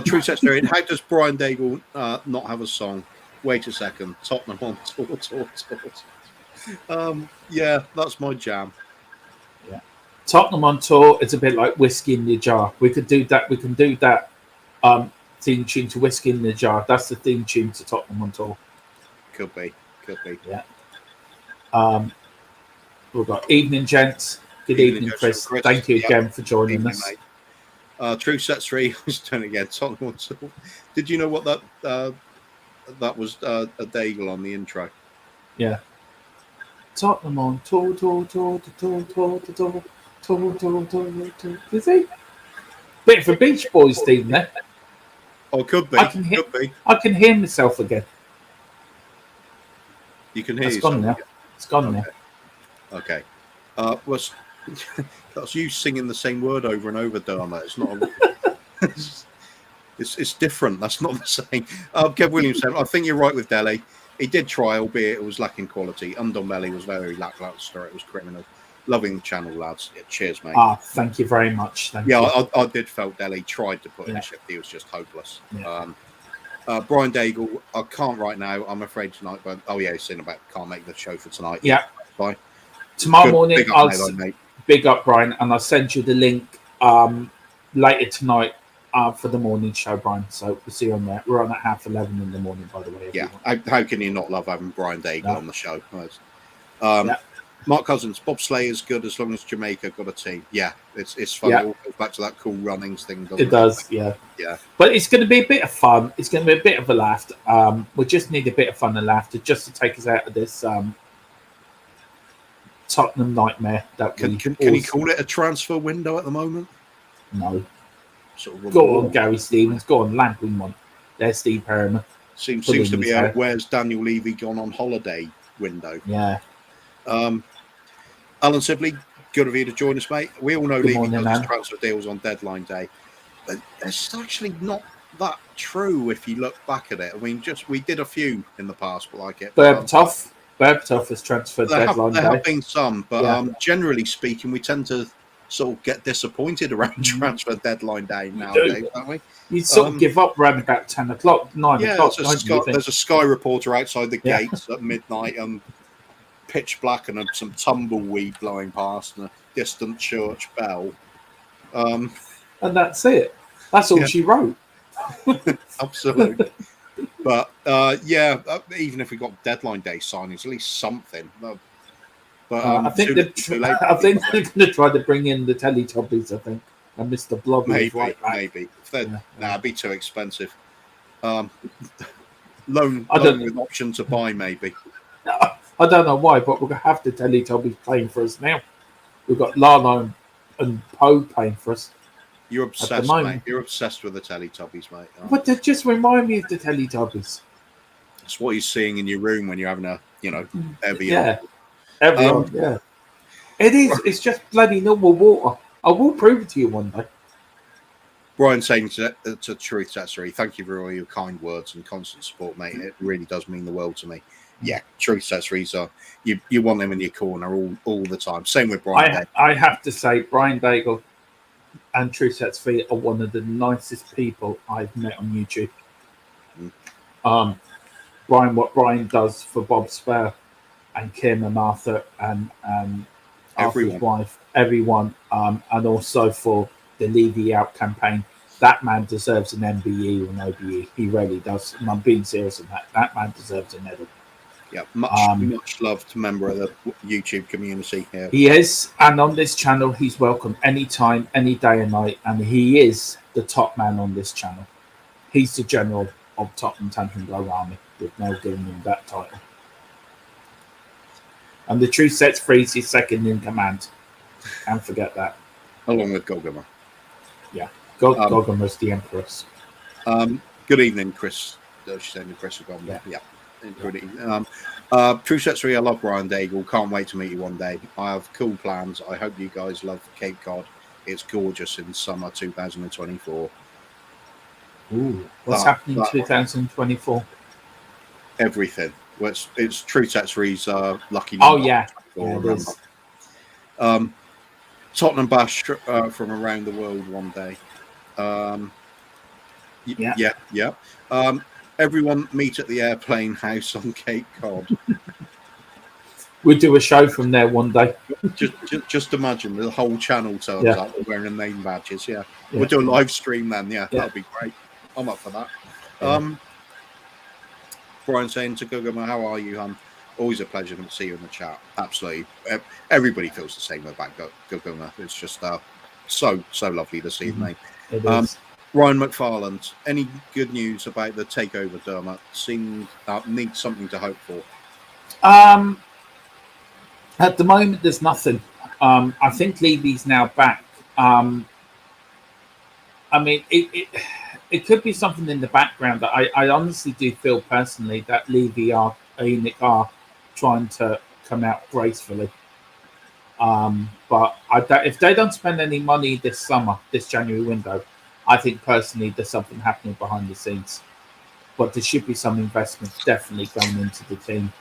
True Set Theory. How does Brian Daigle not have a song? Wait a second. Tottenham on tour. Yeah, that's my jam. Yeah. Tottenham on tour, it's a bit like whiskey in the jar. We could do that. We can do that theme tune to Whiskey in the Jar. That's the theme tune to Tottenham on tour. Could be. Yeah. We've got evening, gents. Good evening, Chris. Thank you again for joining us. Mate. True Set 3. I was doing again. Tottenham on tour. Did you know what that was? A Daigle on the intro. Yeah. Tottenham on tour. Is he? Bit of a Beach Boys theme there. Oh, could be. I can hear myself again. You can hear yourself. Gone now. It's gone now. Okay. That's you singing the same word over and over, Dharma. It's not. It's different. That's not the same. Kev Williams said, I think you're right with Dele. He did try, albeit it was lacking quality. Undomelli was very lackluster. It was criminal. loving the channel, lads. Yeah, cheers, mate. Thank you very much. Thank you. I did felt Delhi tried to put in a shift. He was just hopeless. Yeah. Brian Daigle, I can't right now. I'm afraid tonight, but he's saying about can't make the show for tonight. Yeah. Bye. Tomorrow morning, big up, Brian, and I'll send you the link later tonight for the morning show, Brian. So we'll see you on there. We're on at 11:30 in the morning, by the way. Yeah. How can you not love having Brian Daigle on the show? Mark Cousins, bobsleigh is good as long as Jamaica got a team. Yeah, it's fun. It all goes back to that cool runnings thing, doesn't it? It does, yeah. But it's going to be a bit of fun. It's going to be a bit of a laugh. We just need a bit of fun and laughter just to take us out of this Tottenham nightmare. Can you call it a transfer window at the moment? No. Go on, Gary Stevens. Go on, Lamping one. There's Steve Perriman. Seems to be a where's Daniel Levy gone on holiday window. Yeah. Alan Sibley, good of you to join us, mate. We all know Levy does his transfer deals on deadline day, but it's actually not that true if you look back at it. I mean, we did a few in the past, but like it. Berbatov has transferred deadline day. There have been some, but generally speaking, we tend to sort of get disappointed around transfer deadline day nowadays, don't we? You sort of give up around about 10 o'clock, 9 o'clock. There's a Sky reporter outside the gates at midnight and pitch black and some tumbleweed blowing past and a distant church bell. And that's it. That's all she wrote. Absolutely. But even if we got deadline day signings, at least something. But I think they're going to try to bring in the Teletubbies, I think, and Mr. Blob. Maybe. It'd be too expensive. Loan with option to buy, maybe. I don't know why, but we're going to have the Teletubbies playing for us now. We've got Lalo and Poe playing for us. You're obsessed, mate. You're obsessed with the Teletubbies, mate. But they just remind me of the Teletubbies. It's what you're seeing in your room when you're having a, everyone. It is. It's just bloody normal water. I will prove it to you one day. Brian saying to Truth Setsery, thank you for all your kind words and constant support, mate. It really does mean the world to me. Yeah, Truth Setseries are you want them in your corner all the time. Same with Brian. I have to say, Brian Daigle and Truth Setsery are one of the nicest people I've met on YouTube. What Brian does for Bob Spare and Kim and Arthur and Arthur's wife, everyone, and also for the Levy Out campaign. That man deserves an MBE or an OBE. He really does. And I'm being serious on that. That man deserves a medal. Yeah, much loved member of the YouTube community here. He is, and on this channel, he's welcome anytime, any day and night, and he is the top man on this channel. He's the general of Tottenham Tantrum Glow Army. We've now given him that title. And the Truth Sets Free is his second in command. Can't forget that. Along with Gogama. Yeah, Gogama's the Empress. Good evening, Chris. She's saying Chris Gogama. Yeah. Good evening. True Setsery, I love Brian Daigle. Can't wait to meet you one day. I have cool plans. I hope you guys love Cape Cod. It's gorgeous in summer 2024. Ooh, what's happening in 2024? Everything. Well, it's True Setsery's lucky number. Oh, yeah. It is. Tottenham Bash from around the world one day. Yeah. Everyone meet at the airplane house on Cape Cod. We'll do a show from there one day. Just imagine the whole channel turns up wearing name badges. Yeah. We'll do a live stream then. Yeah, that'll be great. I'm up for that. Brian saying to Gugama, how are you? Always a pleasure to see you in the chat. Absolutely. Everybody feels the same about Gugama. It's just so lovely to see, mate. It is. Ryan McFarland, any good news about the takeover, Dermot? Need something to hope for. At the moment, there's nothing. I think Levy's now back. I mean, it could be something in the background that I honestly do feel personally that Levy are trying to come out gracefully. But if they don't spend any money this summer, this January window, I think personally there's something happening behind the scenes. But there should be some investment definitely going into the team.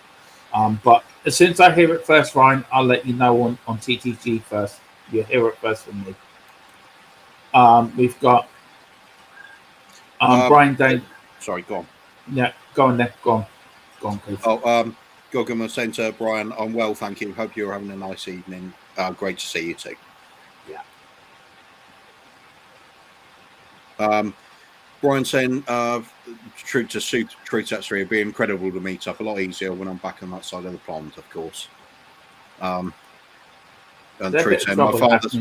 But as soon as I hear it first, Ryan, I'll let you know on TTG first. You'll hear it first from me. We've got Brian Dane. Sorry, go on. Yeah, go on then. Go on, please. Goggin was saying to Brian, I'm well, thank you. Hope you're having a nice evening. Great to see you too. Yeah. Brian saying, true to Sets 3, it'd be incredible to meet up. A lot easier when I'm back on that side of the pond, of course. And true saying, my father's.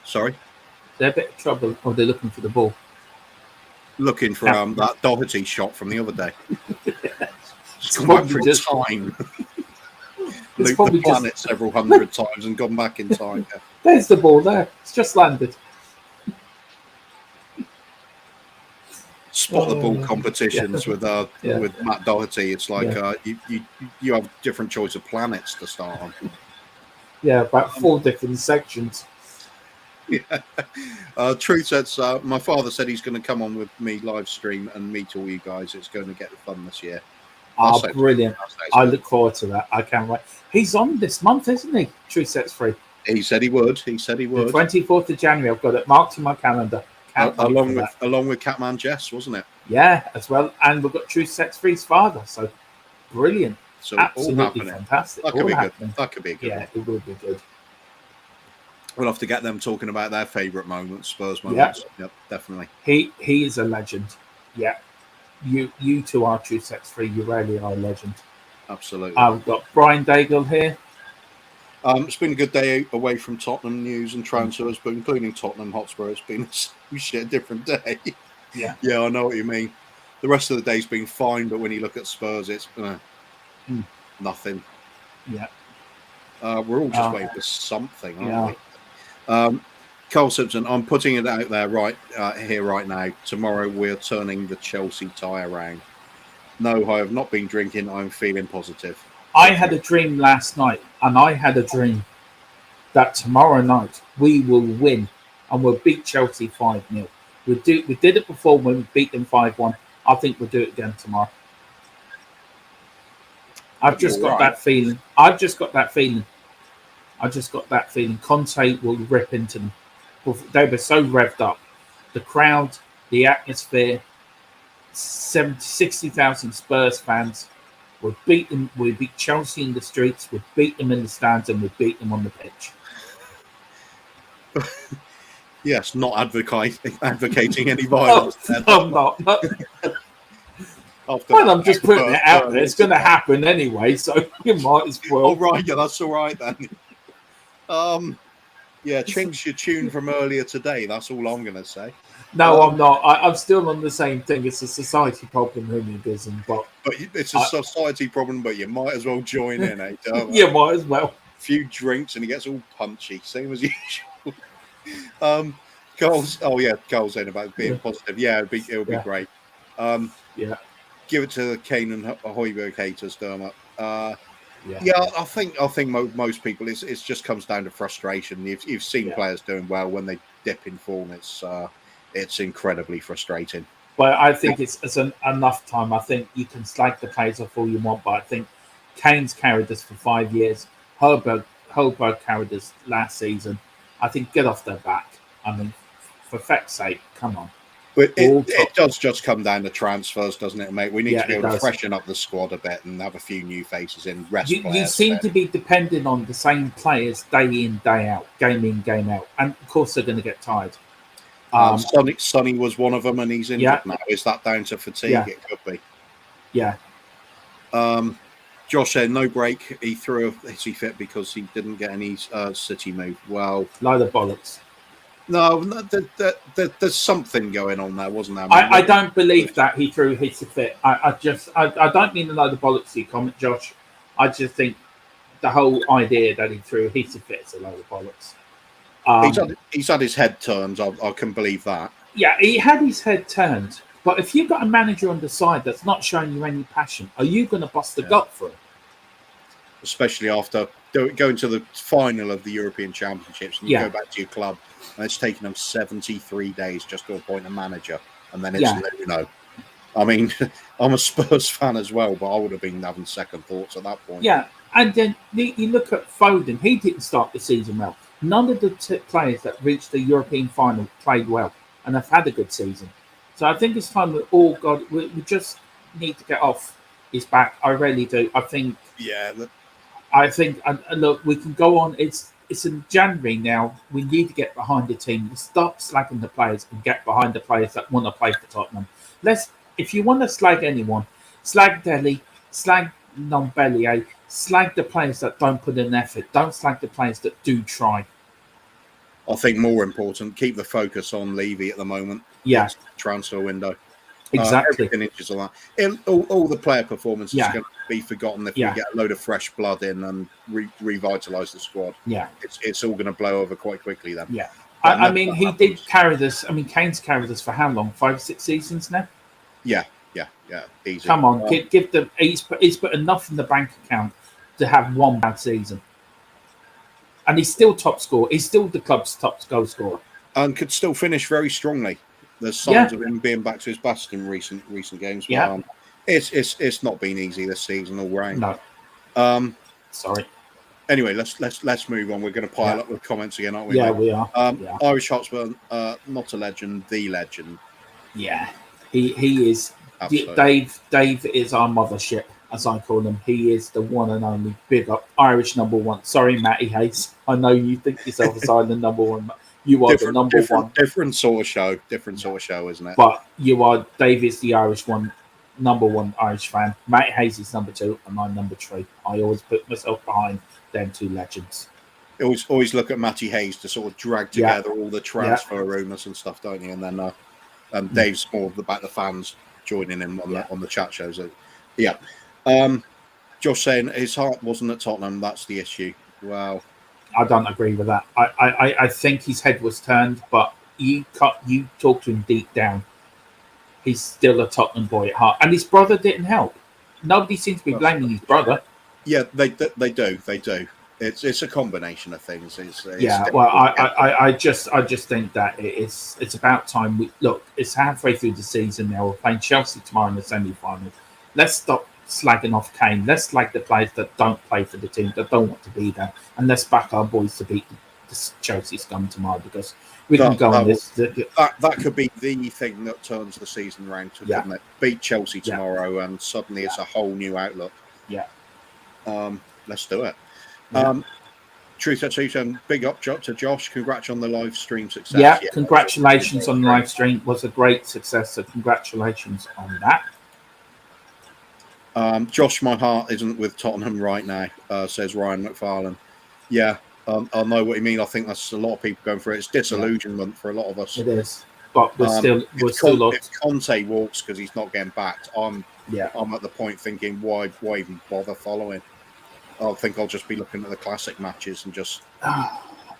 Sorry? They're a bit of trouble. Oh, they're looking for the ball. Looking for that Doherty shot from the other day. It's gone back through time. Looped the planet several hundred times and gone back in time. Yeah. There's the ball there. It's just landed. Spot the ball competitions with Matt Doherty. It's like you have different choice of planets to start on. Yeah, about 4 different sections. Yeah. Truth says, my father said he's going to come on with me live stream and meet all you guys. It's going to get fun this year. Brilliant. I look forward to that. I can't wait. He's on this month, isn't he? Truth Sets 3. He said he would. The 24th of January. I've got it marked in my calendar. Along with Catman Jess, wasn't it? Yeah, as well. And we've got Truth Sets 3's father. So brilliant. So absolutely fantastic. That could be good. That could be good. Yeah, it will be good. We'll have to get them talking about their favourite moments, Spurs moments. Yep, definitely. He is a legend. Yeah. You two are Truth Sets 3. You really are a legend. Absolutely. I've got Brian Daigle here. It's been a good day away from Tottenham news and transfers, but including Tottenham Hotspur, it's been a different day. Yeah. Yeah, I know what you mean. The rest of the day's been fine, but when you look at Spurs, it's nothing. Yeah. We're all just waiting for something, aren't we? Carl Simpson, I'm putting it out there right now. Tomorrow we're turning the Chelsea tie around. No, I have not been drinking. I'm feeling positive. I had a dream last night, and I had a dream that tomorrow night we will win and we'll beat Chelsea 5-0. We did it before when we beat them 5-1. I think we'll do it again tomorrow. I've just got that feeling. Conte will rip into them. They were so revved up. The crowd, the atmosphere, 60,000 Spurs fans. We beat them. We beat Chelsea in the streets. We beat them in the stands, and we beat them on the pitch. Yes, not advocating any violence. No, I'm not. Well, I'm just putting it out there. It's going to happen anyway, so you might as well. Oh, right. Yeah, that's all right then. Yeah, Chinks your tune from earlier today. That's all I'm going to say. No, I'm not. I'm still on the same thing. It's a society problem, hooliganism. But it's a society problem, but you might as well join in, eh? You might as well. A few drinks and he gets all punchy, same as usual. Carl's saying about being positive. Yeah, it'll be great. Give it to the Kane and Højbjerg haters, Dermot. I think most people it just comes down to frustration. You've seen players doing well when they dip in form. It's incredibly frustrating. But I think it's enough time. I think you can slag the players off all you want, but I think Kane's carried us for 5 years. Højbjerg carried us last season. I think get off their back. I mean, for feck's sake, come on. But it does just come down to transfers, doesn't it, mate? We need to be able to freshen up the squad a bit and have a few new faces in. You seem to be depending on the same players day in, day out, game in, game out. And, of course, they're going to get tired. Sonny was one of them, and he's injured now. Is that down to fatigue? Yeah. It could be. Yeah. Josh said no break. He threw a hissy fit because he didn't get any City move. Well, load of bollocks. No, there's something going on there, wasn't there? I don't believe that he threw a hissy fit. I don't mean a load of bollocks, comment, Josh. I just think the whole idea that he threw a hissy fit is a load of bollocks. He's had his head turned. I can believe that. Yeah, he had his head turned. But if you've got a manager on the side that's not showing you any passion, are you going to bust the gut for him? Especially after going to the final of the European Championships and you go back to your club and it's taken them 73 days just to appoint a manager. And then it's I mean, I'm a Spurs fan as well, but I would have been having second thoughts at that point. Yeah, and then you look at Foden. He didn't start the season well. None of the players that reached the European final played well and have had a good season. So I think it's time that all God, we just need to get off his back. I really do. I think. Yeah. And look, we can go on. It's in January now. We need to get behind the team. Stop slagging the players and get behind the players that want to play for Tottenham. If you want to slag anyone, slag Delhi, slag Nombellier, slag the players that don't put in effort. Don't slag the players that do try. I think more important, keep the focus on Levy at the moment. Yeah. It's the transfer window. Exactly. Everything inches on that. All the player performances are going to be forgotten if we get a load of fresh blood in and revitalise the squad. Yeah. It's all going to blow over quite quickly then. Yeah. I mean, he did carry this. I mean, Kane's carried us for how long? 5 or 6 seasons now? Yeah. Easy. Come on, give them. He's put enough in the bank account to have one bad season. And he's still top scorer. He's still the club's top goal scorer. And could still finish very strongly. There's signs of him being back to his best in recent games. Yeah. It's not been easy this season all round. No. Sorry. Anyway, let's move on. We're going to pile up with comments again, aren't we? Yeah, we are. Irish Hotspur, not a legend, the legend. Yeah, he is. Absolutely. Dave is our mothership, as I call him. He is the one and only big up Irish number one. Sorry, Matty Hayes. I know you think yourself as the number one. You are the number one. Different sort of show, isn't it? But you are. Dave is the Irish one, number one Irish fan. Matty Hayes is number 2, and I'm number 3. I always put myself behind them 2 legends. Always look at Matty Hayes to sort of drag together all the transfer rumours and stuff, don't you? And then Dave's more about the fans joining in on the chat shows. Josh saying his heart wasn't at Tottenham. That's the issue. Wow. I don't agree with that. I think his head was turned, but you talk to him deep down. He's still a Tottenham boy at heart, and his brother didn't help. Nobody seems to be blaming his brother. Yeah, they do. It's a combination of things. I just think that it's about time. It's halfway through the season now. We're playing Chelsea tomorrow in the semi-final. Let's stop slagging off Kane. Let's slag the players that don't play for the team, that don't want to be there, and let's back our boys to beat the Chelsea scum tomorrow, because we can go on this. That could be the thing that turns the season around. Couldn't it? Beat Chelsea tomorrow, and suddenly it's a whole new outlook. Yeah. Let's do it. Truth Tattoo, big up to Josh. Congrats on the live stream success. Yeah, congratulations on the live stream. It was a great success, so congratulations on that. Josh, my heart isn't with Tottenham right now, says Ryan McFarlane. Yeah, I know what you mean. I think that's a lot of people going through it. It's disillusionment for a lot of us. It is, but we're still if Conte walks because he's not getting backed, I'm at the point thinking, why even bother following? I think I'll just be looking at the classic matches and just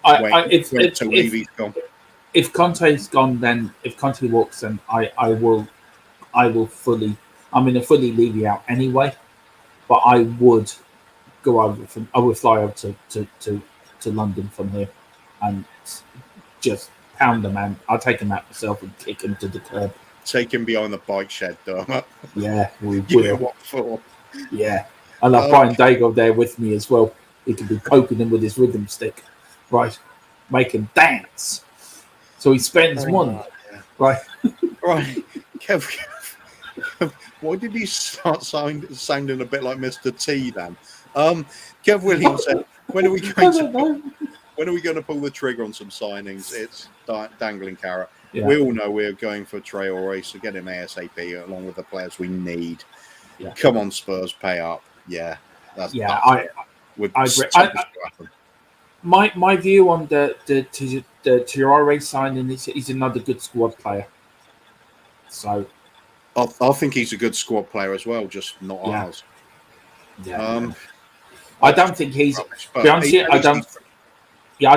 wait until Levy's gone. If Conte's gone, then if Conte walks, then I will fully. I'm going to fully leave you out anyway, but I would go over I would fly over to London from here and just pound the man. I'll take him out myself and kick him to the curb. Take him behind the bike shed, Dermot. Yeah, we will. What for? Yeah. And I'll Brian Dago there with me as well. He could be poking him with his rhythm stick. Right. Make him dance. So he spends money. Yeah. Right. Right. Kev, why did he start sounding a bit like Mr. T then? Kev Williams said, when are we going to pull the trigger on some signings? It's dangling carrot. Yeah. We all know we're going for Traore, so get him ASAP along with the players we need. Yeah. Come on, Spurs, pay up. Yeah. I my view on the Traore signing is he's another good squad player. So I think he's a good squad player as well, just not ours. Yeah. I don't think he's. Be honest, I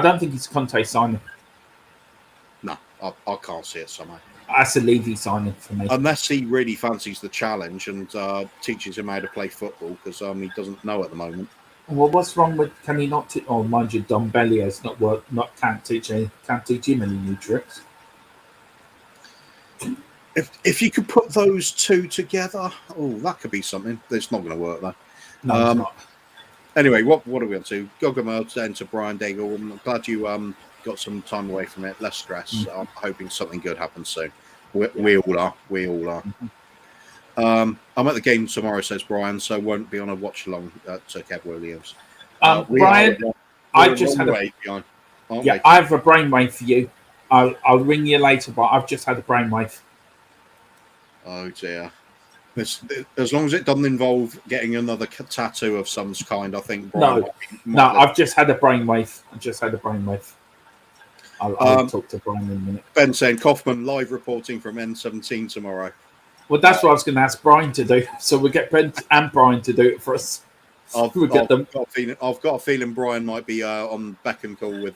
don't think he's Conte signing. No, I can't see it somehow. That's a Levy signing for me. Unless he really fancies the challenge and teaches him how to play football, because he doesn't know at the moment. Well, what's wrong with? Can he not? Mind you, Don Bellier's can't teach him any new tricks. If you could put those two together, that could be something. It's not going to work though. No, it's not. Anyway, what are we on to? Gogamo then to Brian Daigle. I'm glad you got some time away from it. Less stress. I'm hoping something good happens soon. We all are. We all are. I'm at the game tomorrow, says Brian, so won't be on a watch along to Kev Williams. Brian, I just had I have a brainwave for you. I'll ring you later, but I've just had a brainwave. Oh dear. As long as it doesn't involve getting another tattoo of some kind, I think. Brian I've just had a brainwave. I'll talk to Brian in a minute. Ben saying Kaufman live reporting from N17 tomorrow. Well, that's what I was going to ask Brian to do. So we'll get Ben and Brian to do it for us. I've got a feeling Brian might be on beck and call with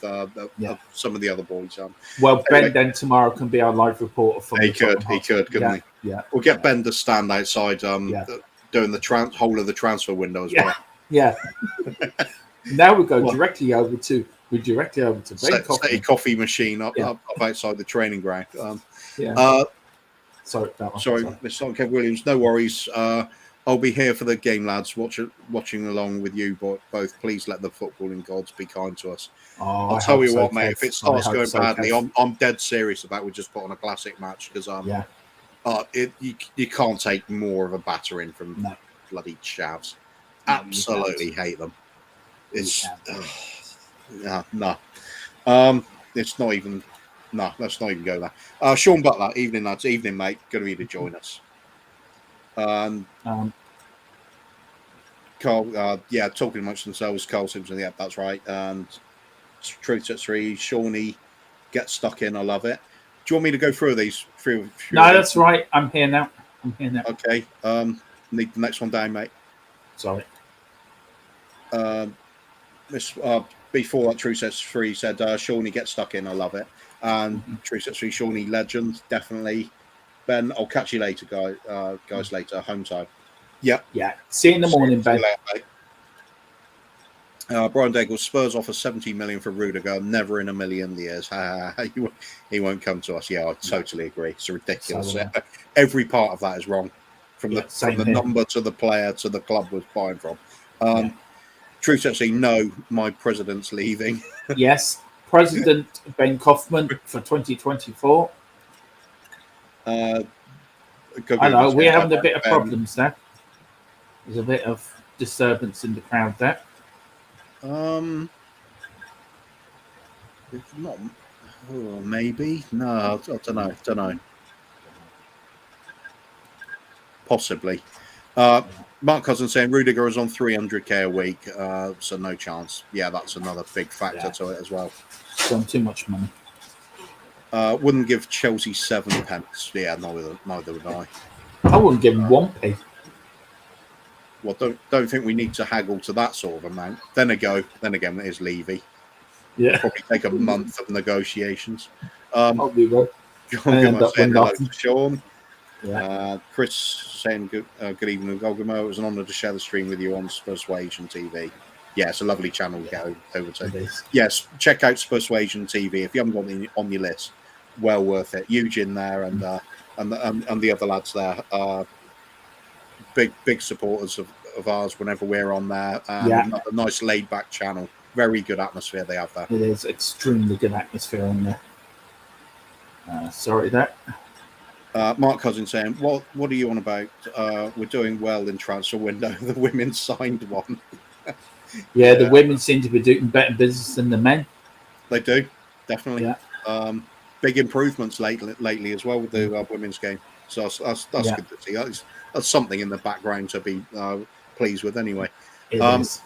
some of the other boys. Well, anyway, Ben then tomorrow can be our live reporter. From he could, couldn't he? Yeah. We'll get Ben to stand outside doing the whole of the transfer window as well. Yeah. Now we go directly over to Ben Coffee. Coffee machine up outside the training ground. Sorry, Mr. Kev Williams. No worries. I'll be here for the game, lads. Watching along with you both. Please let the footballing gods be kind to us. I'll tell you what, mate. If it starts going badly, I'm dead serious about we just put on a classic match because you can't take more of a battering from bloody Chavs. Absolutely hate them. It's no. It's not even. No, let's not even go there. Sean Butler, evening lads, evening mate. Going to be to join us. Carl, talking amongst themselves. Carl Simpson, that's right. And Truth at 3, Shawnee, get stuck in. I love it. Do you want me to go through these? No, that's right. I'm here now. Okay. Need the next one down, mate. Sorry. Before that, Truth at 3 said, Shawnee, get stuck in. I love it. And Truth at 3, Shawnee, legend, definitely. Ben, I'll catch you later, guys. Later, home time. Yeah. See you in the morning, Ben. Brian Daigle, Spurs offer 70 million for Ruediger. Never in a million years. He won't come to us. Yeah, I totally agree. It's ridiculous. Every part of that is wrong, from the number to the player to the club was buying from. Truth actually, no, my president's leaving. Yes, President Ben Kaufman for 2024. I know we're having a bit of problems there. There's a bit of disturbance in the crowd there. If not, maybe. No, I don't know. Possibly. Mark Cousins saying Ruediger is on 300k a week, so no chance. Yeah, that's another big factor to it as well. It's on too much money. Wouldn't give Chelsea 7 pence. Yeah, neither would I. I wouldn't give him 1p. Well, don't think we need to haggle to that sort of amount. Then again, it is Levy. Yeah, probably take a month of negotiations. Probably will. Sean. Chris saying good evening, Golgamo. It was an honour to share the stream with you on Persuasion TV. Yeah, it's a lovely channel to get over to. Yes, check out Persuasion TV if you haven't got it on your list. Well worth it. Eugene there and the other lads there. Big supporters of ours whenever we're on there. A nice laid back channel. Very good atmosphere they have there. It is extremely good atmosphere on there. Sorry that. Mark Cousins saying, what are you on about? We're doing well in transfer window. The women signed one. The women seem to be doing better business than the men. They do, definitely. Yeah. Big improvements lately as well with the women's game. So that's good to see. That's something in the background to be pleased with anyway. It is.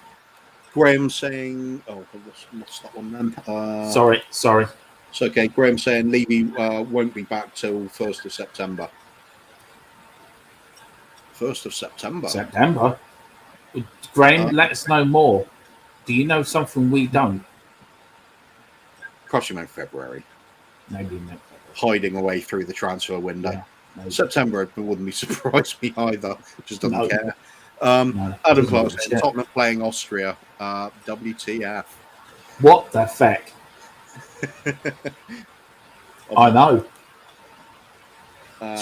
Graham saying, what's that one then? Sorry. It's okay. Graham saying Levy won't be back till 1st of September. 1st of September? Graham, let us know more. Do you know something we don't? Perhaps you meant February. Maybe not. Hiding away through the transfer window. Yeah, September, it wouldn't be surprised me either. Just doesn't care. Adam Clark saying Tottenham playing Austria. WTF. What the feck? I know.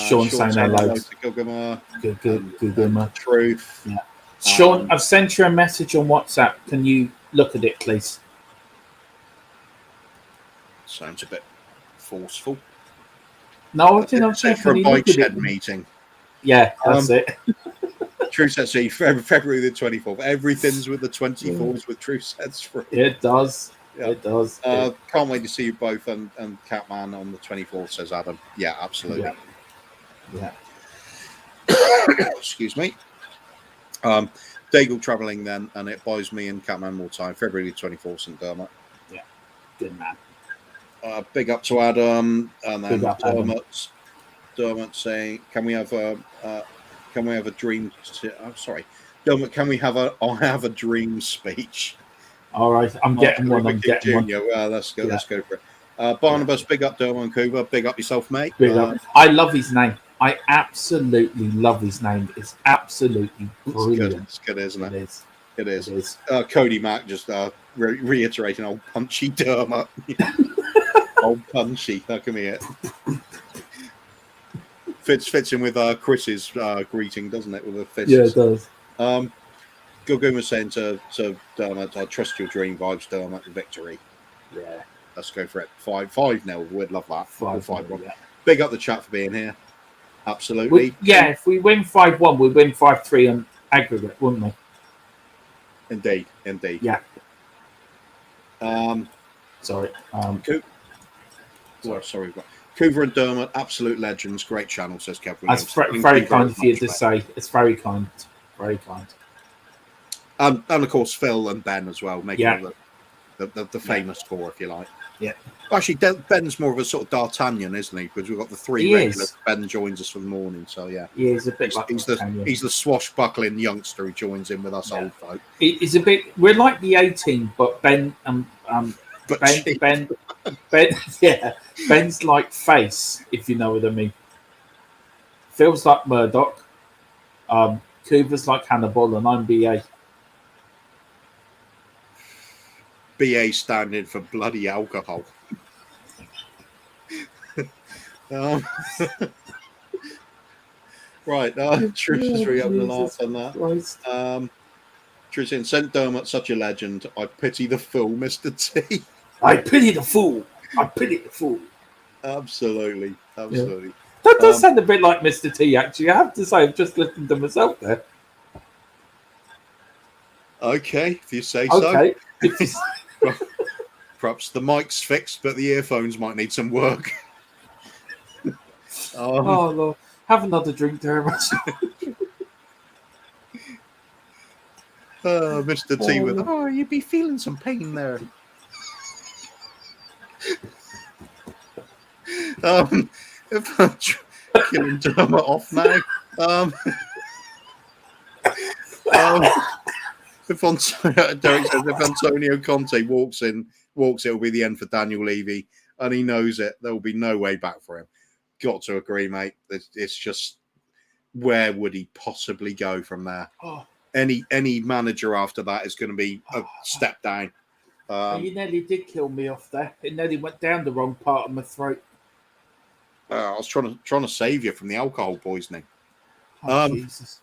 Sean saying hello to Gugama. Gugama. Truth. Yeah. Sean, I've sent you a message on WhatsApp. Can you look at it, please? Sounds a bit forceful. No, I think I'm saying for a bike shed meeting. Yeah, that's it. True Set C, February the 24th. Everything's with the 24s with True Sets free. It does. Yeah. It does. Can't wait to see you both and Catman on the 24th, says Adam. Yeah, absolutely. Yeah. Excuse me. Daigle travelling then, and it buys me and Catman more time. February 24th, St. Dermot. Yeah, good man. Big up to Adam, and then Dermot saying, "Can we have a dream?" Sorry, Dermot. Can we have a? I have a dream speech. All right, I'm getting one. I'm getting one. Well, let's go. Yeah. Let's go for it. Barnabas, big up Dermot and Cooper. Big up yourself, mate. Big up. I love his name. I absolutely love his name. It's absolutely brilliant. It's good, isn't it? It is. Cody Mack just reiterating old punchy Dermot. Old punchy. That can be it. Fits in with Chris's greeting, doesn't it? With the fists. Yeah, it does. Gilgoon was saying to Dermot, I trust your dream vibes, Dermot, victory. Yeah. Let's go for it. 5-0. We'd love that. 5-1. Yeah. Big up the chat for being here. Absolutely. If we win 5-1, we win 5-3 on aggregate, wouldn't we? Indeed. Yeah. Sorry. Sorry. Coover and Dermot, absolute legends. Great channel, says Kevin. That's very kind of you to say. It's very kind. Very kind. And of course, Phil and Ben as well, making the famous four, if you like. Yeah. Actually, Ben's more of a sort of D'Artagnan, isn't he? Because we've got the three regulars. Ben joins us for the morning, so yeah. Yeah, he's a bit like he's the swashbuckling youngster who joins in with us old folk. He's a bit. We're like the 18, but Ben Ben, yeah, Ben's like Face, if you know what I mean. Phil's like Murdoch. Cooper's like Hannibal, and I'm BA. BA standing for bloody alcohol. Right, Truth is really up the laugh on that. Truth saying, St. Dermot, such a legend. I pity the fool, Mr. T. I pity the fool. Absolutely. Yeah. That does sound a bit like Mr. T, actually. I have to say, I've just listened to myself there. Okay, if you say so. Perhaps the mic's fixed, but the earphones might need some work. Oh, Lord. Have another drink there, Mr. T with, you'd be feeling some pain there. If I'm killing Dermot off now. Derek says if Antonio Conte walks, it'll be the end for Daniel Levy, and he knows it. There will be no way back for him. Got to agree, mate. It's just, where would he possibly go from there? Any manager after that is going to be a step down. You nearly did kill me off there. It nearly went down the wrong part of my throat. I was trying to save you from the alcohol poisoning. Jesus.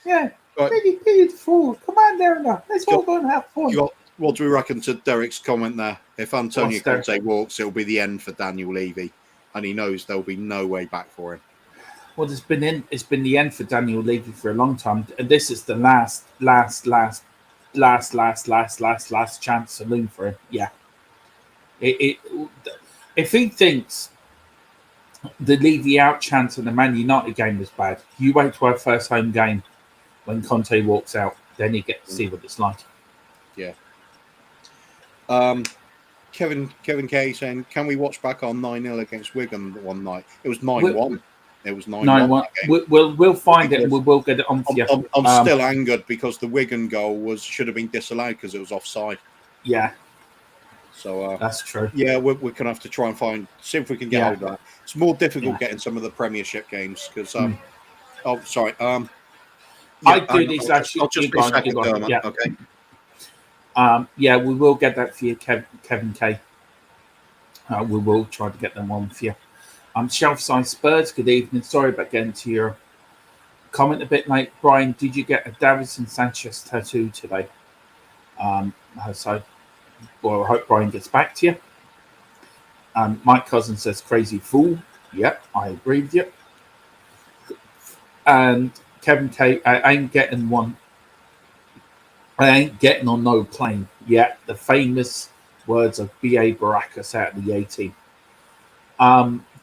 Yeah, really beautiful. Come on, Darren. Let's all go and have fun. What do we reckon to Derek's comment there? If Antonio Conte walks, it'll be the end for Daniel Levy, and he knows there'll be no way back for him. Well, it's been the end for Daniel Levy for a long time, and this is the last chance saloon for him. Yeah. If he thinks the Levy out chance in the Man United game was bad, you wait to our first home game when Conte walks out, then you get to see what it's like. Yeah. Kevin K saying, can we watch back on 9-0 against Wigan one night? It was 9-1. It was 9-1. We'll find it and we'll get it on for you. I'm still angered because the Wigan goal should have been disallowed because it was offside. Yeah. So that's true. Yeah, we're going to have to try and see if we can get hold of that. It's more difficult getting some of the Premiership games because. Oh, sorry. I do these actually. I'll just be second, Dermot. Yeah. Okay. We will get that for you, Kevin K. We will try to get them on for you. Shelf-side Spurs, good evening. Sorry about getting to your comment a bit late. Brian, did you get a Davison Sanchez tattoo today? So, well, I hope Brian gets back to you. Mike Cousin says, crazy fool. Yep, I agree with you. And Kevin K, I ain't getting on no plane yet. The famous words of B.A. Baracus out of the 18.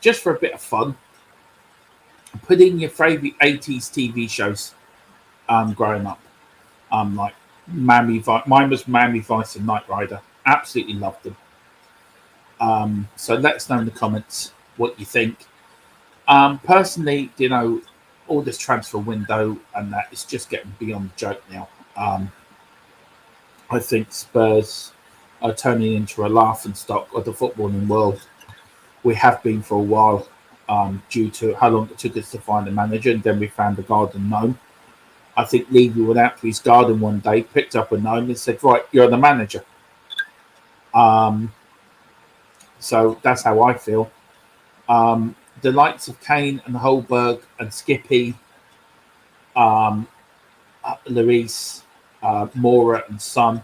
Just for a bit of fun, put in your favourite 80s TV shows growing up. Like mine was Miami Vice and Knight Rider. Absolutely loved them. So let us know in the comments what you think. Personally, all this transfer window and that is just getting beyond the joke now. I think Spurs are turning into a laughingstock of the footballing world. We have been for a while, due to how long it took us to find a manager, and then we found the garden gnome. I think Levy went out to his garden one day, picked up a gnome and said, right, you're the manager. So that's how I feel. The likes of Kane and Holberg and Skippy, Luis, Mora and Son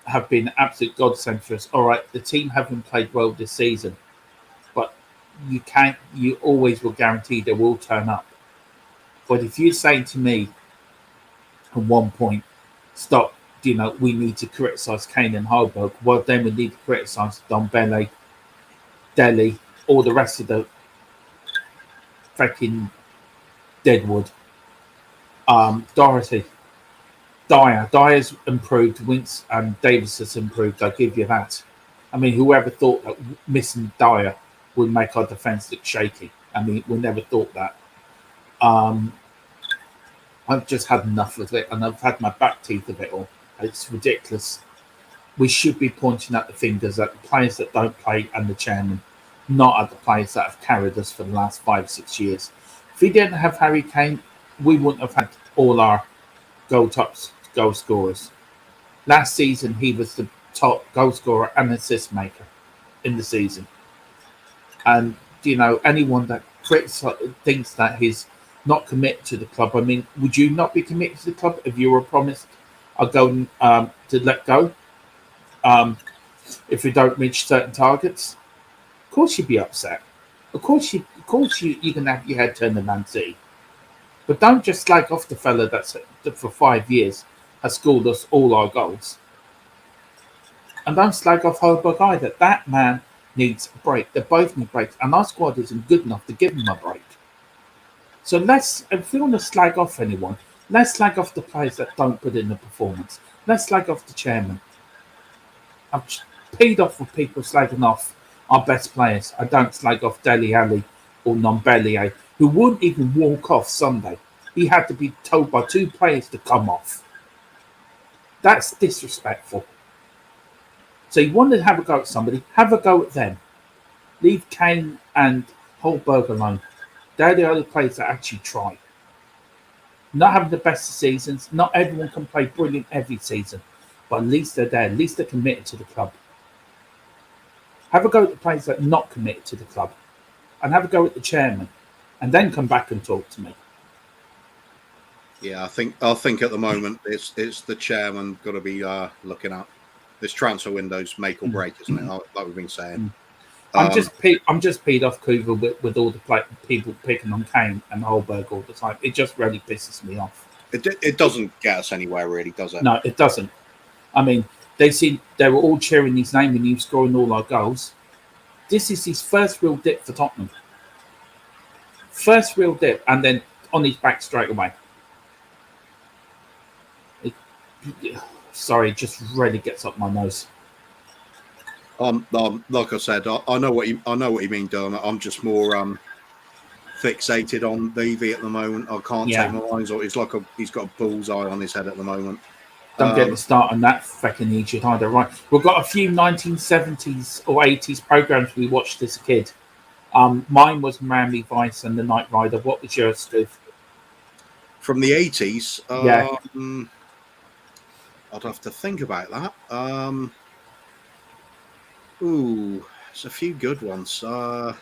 have been absolute godsend for us. All right, the team haven't played well this season, but you always will guarantee they will turn up. But if you're saying to me at one point, stop, we need to criticise Kane and Holberg, well, then we need to criticise Dombele, Delhi, all the rest of the fucking Deadwood. Doherty. Dyer's improved. Wince and Davis has improved. I'll give you that. I mean, whoever thought that missing Dyer would make our defence look shaky? I mean, we never thought that. I've just had enough of it, and I've had my back teeth of it all. It's ridiculous. We should be pointing at the fingers at the players that don't play and the chairman, not at the players that have carried us for the last 5-6 years. If we didn't have Harry Kane, we wouldn't have had all our goal scorers. Last season, he was the top goal scorer and assist maker in the season. And, anyone that thinks that he's not committed to the club, I mean, would you not be committed to the club if you were promised a goal to let go? If we don't reach certain targets? Of course you'd be upset. Of course you can have your head turned to Man City. But don't just slag off the fella that for 5 years has scored us all our goals. And don't slag off Holberg either. That man needs a break. They both need breaks. And our squad isn't good enough to give him a break. So if we want to slag off anyone, let's slag off the players that don't put in the performance. Let's slag off the chairman. I'm peed off with people slagging off our best players. I don't slag off Dele Alli or Nombele, who wouldn't even walk off Sunday. He had to be told by 2 players to come off. That's disrespectful. So you want to have a go at somebody, have a go at them. Leave Kane and Holberg alone. They're the only players that actually try. Not having the best of seasons, not everyone can play brilliant every season, but at least they're there, at least they're committed to the club. Have a go at the players that are not committed to the club, and have a go at the chairman, and then come back and talk to me. Yeah, I think at the moment it's the chairman got to be looking at this transfer window's make or break, isn't it? Like we've been saying. I'm just peed off Kuva with all the people picking on Kane and Holberg all the time. It just really pisses me off. It doesn't get us anywhere, really, does it? No, it doesn't. I mean, they were all cheering his name and he was scoring all our goals. This is his first real dip for Tottenham. First real dip, and then on his back straight away. Sorry, it just really gets up my nose. Like I said, I know what you mean, Dermot. I'm just more fixated on Levy at the moment. I can't take my eyes off. It's like he's got a bullseye on his head at the moment. Don't get me started on that fucking Egypt either. Right, we've got a few 1970s or 80s programs we watched as a kid. Mine was Miami Vice and the Knight Rider. What was yours, Steve? From the 80s? I'd have to think about that. There's a few good ones. I'll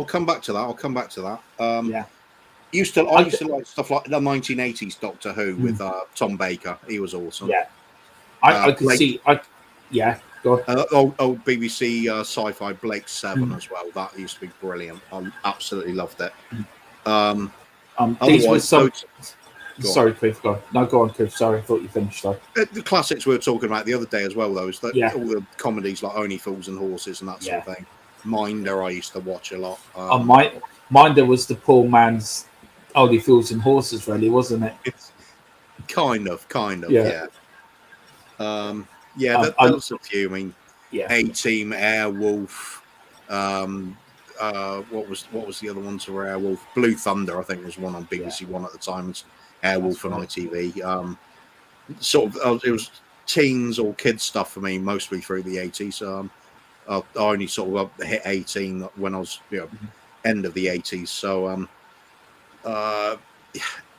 come back to that. I'll come back to that. Yeah. I used to like stuff like the 1980s Doctor Who with Tom Baker. He was awesome. Yeah. I could see. Yeah. Go on. Old BBC sci-fi Blake 7 as well. That used to be brilliant. I absolutely loved it. These were some. Sorry, Cliff. Go on. No, go on, Cliff. Sorry, I thought you finished. Though. The classics we were talking about the other day as well, though, is that Yeah. all the comedies like Only Fools and Horses and that sort of thing. Minder, I used to watch a lot. Minder was the poor man's Only Fools and Horses, really, wasn't it? It's kind of, Yeah. There was a few. I mean, Yeah. A-Team, Airwolf. What was the other one to Airwolf? Blue Thunder, I think, was one on BBC One at the time. It's Airwolf and ITV. It was teens or kids stuff for me, mostly through the 80s. I only sort of hit 18 when I was end of the 80s. So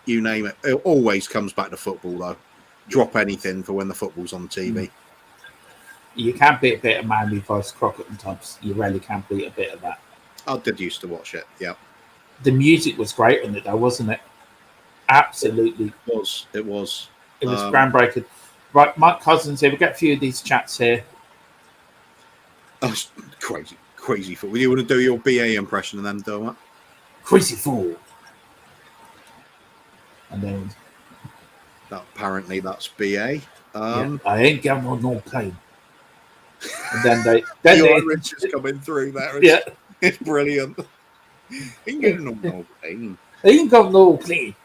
you name it. It always comes back to football, though. Drop anything for when the football's on TV. You can't beat a bit of Manly vs Crockett and Tubbs. You really can't beat a bit of that. I did used to watch it, yeah. The music was great on it, though, wasn't it? Absolutely. It was groundbreaking. Right, Mike Cousins here. We'll get a few of these chats here. Oh, crazy fool. You want to do your BA impression and then do it? Crazy fool. And then... Apparently that's BA. I ain't getting on no plane. And then they... Irish is coming through there. It's brilliant. Ain't getting on no plane. He ain't got no plane.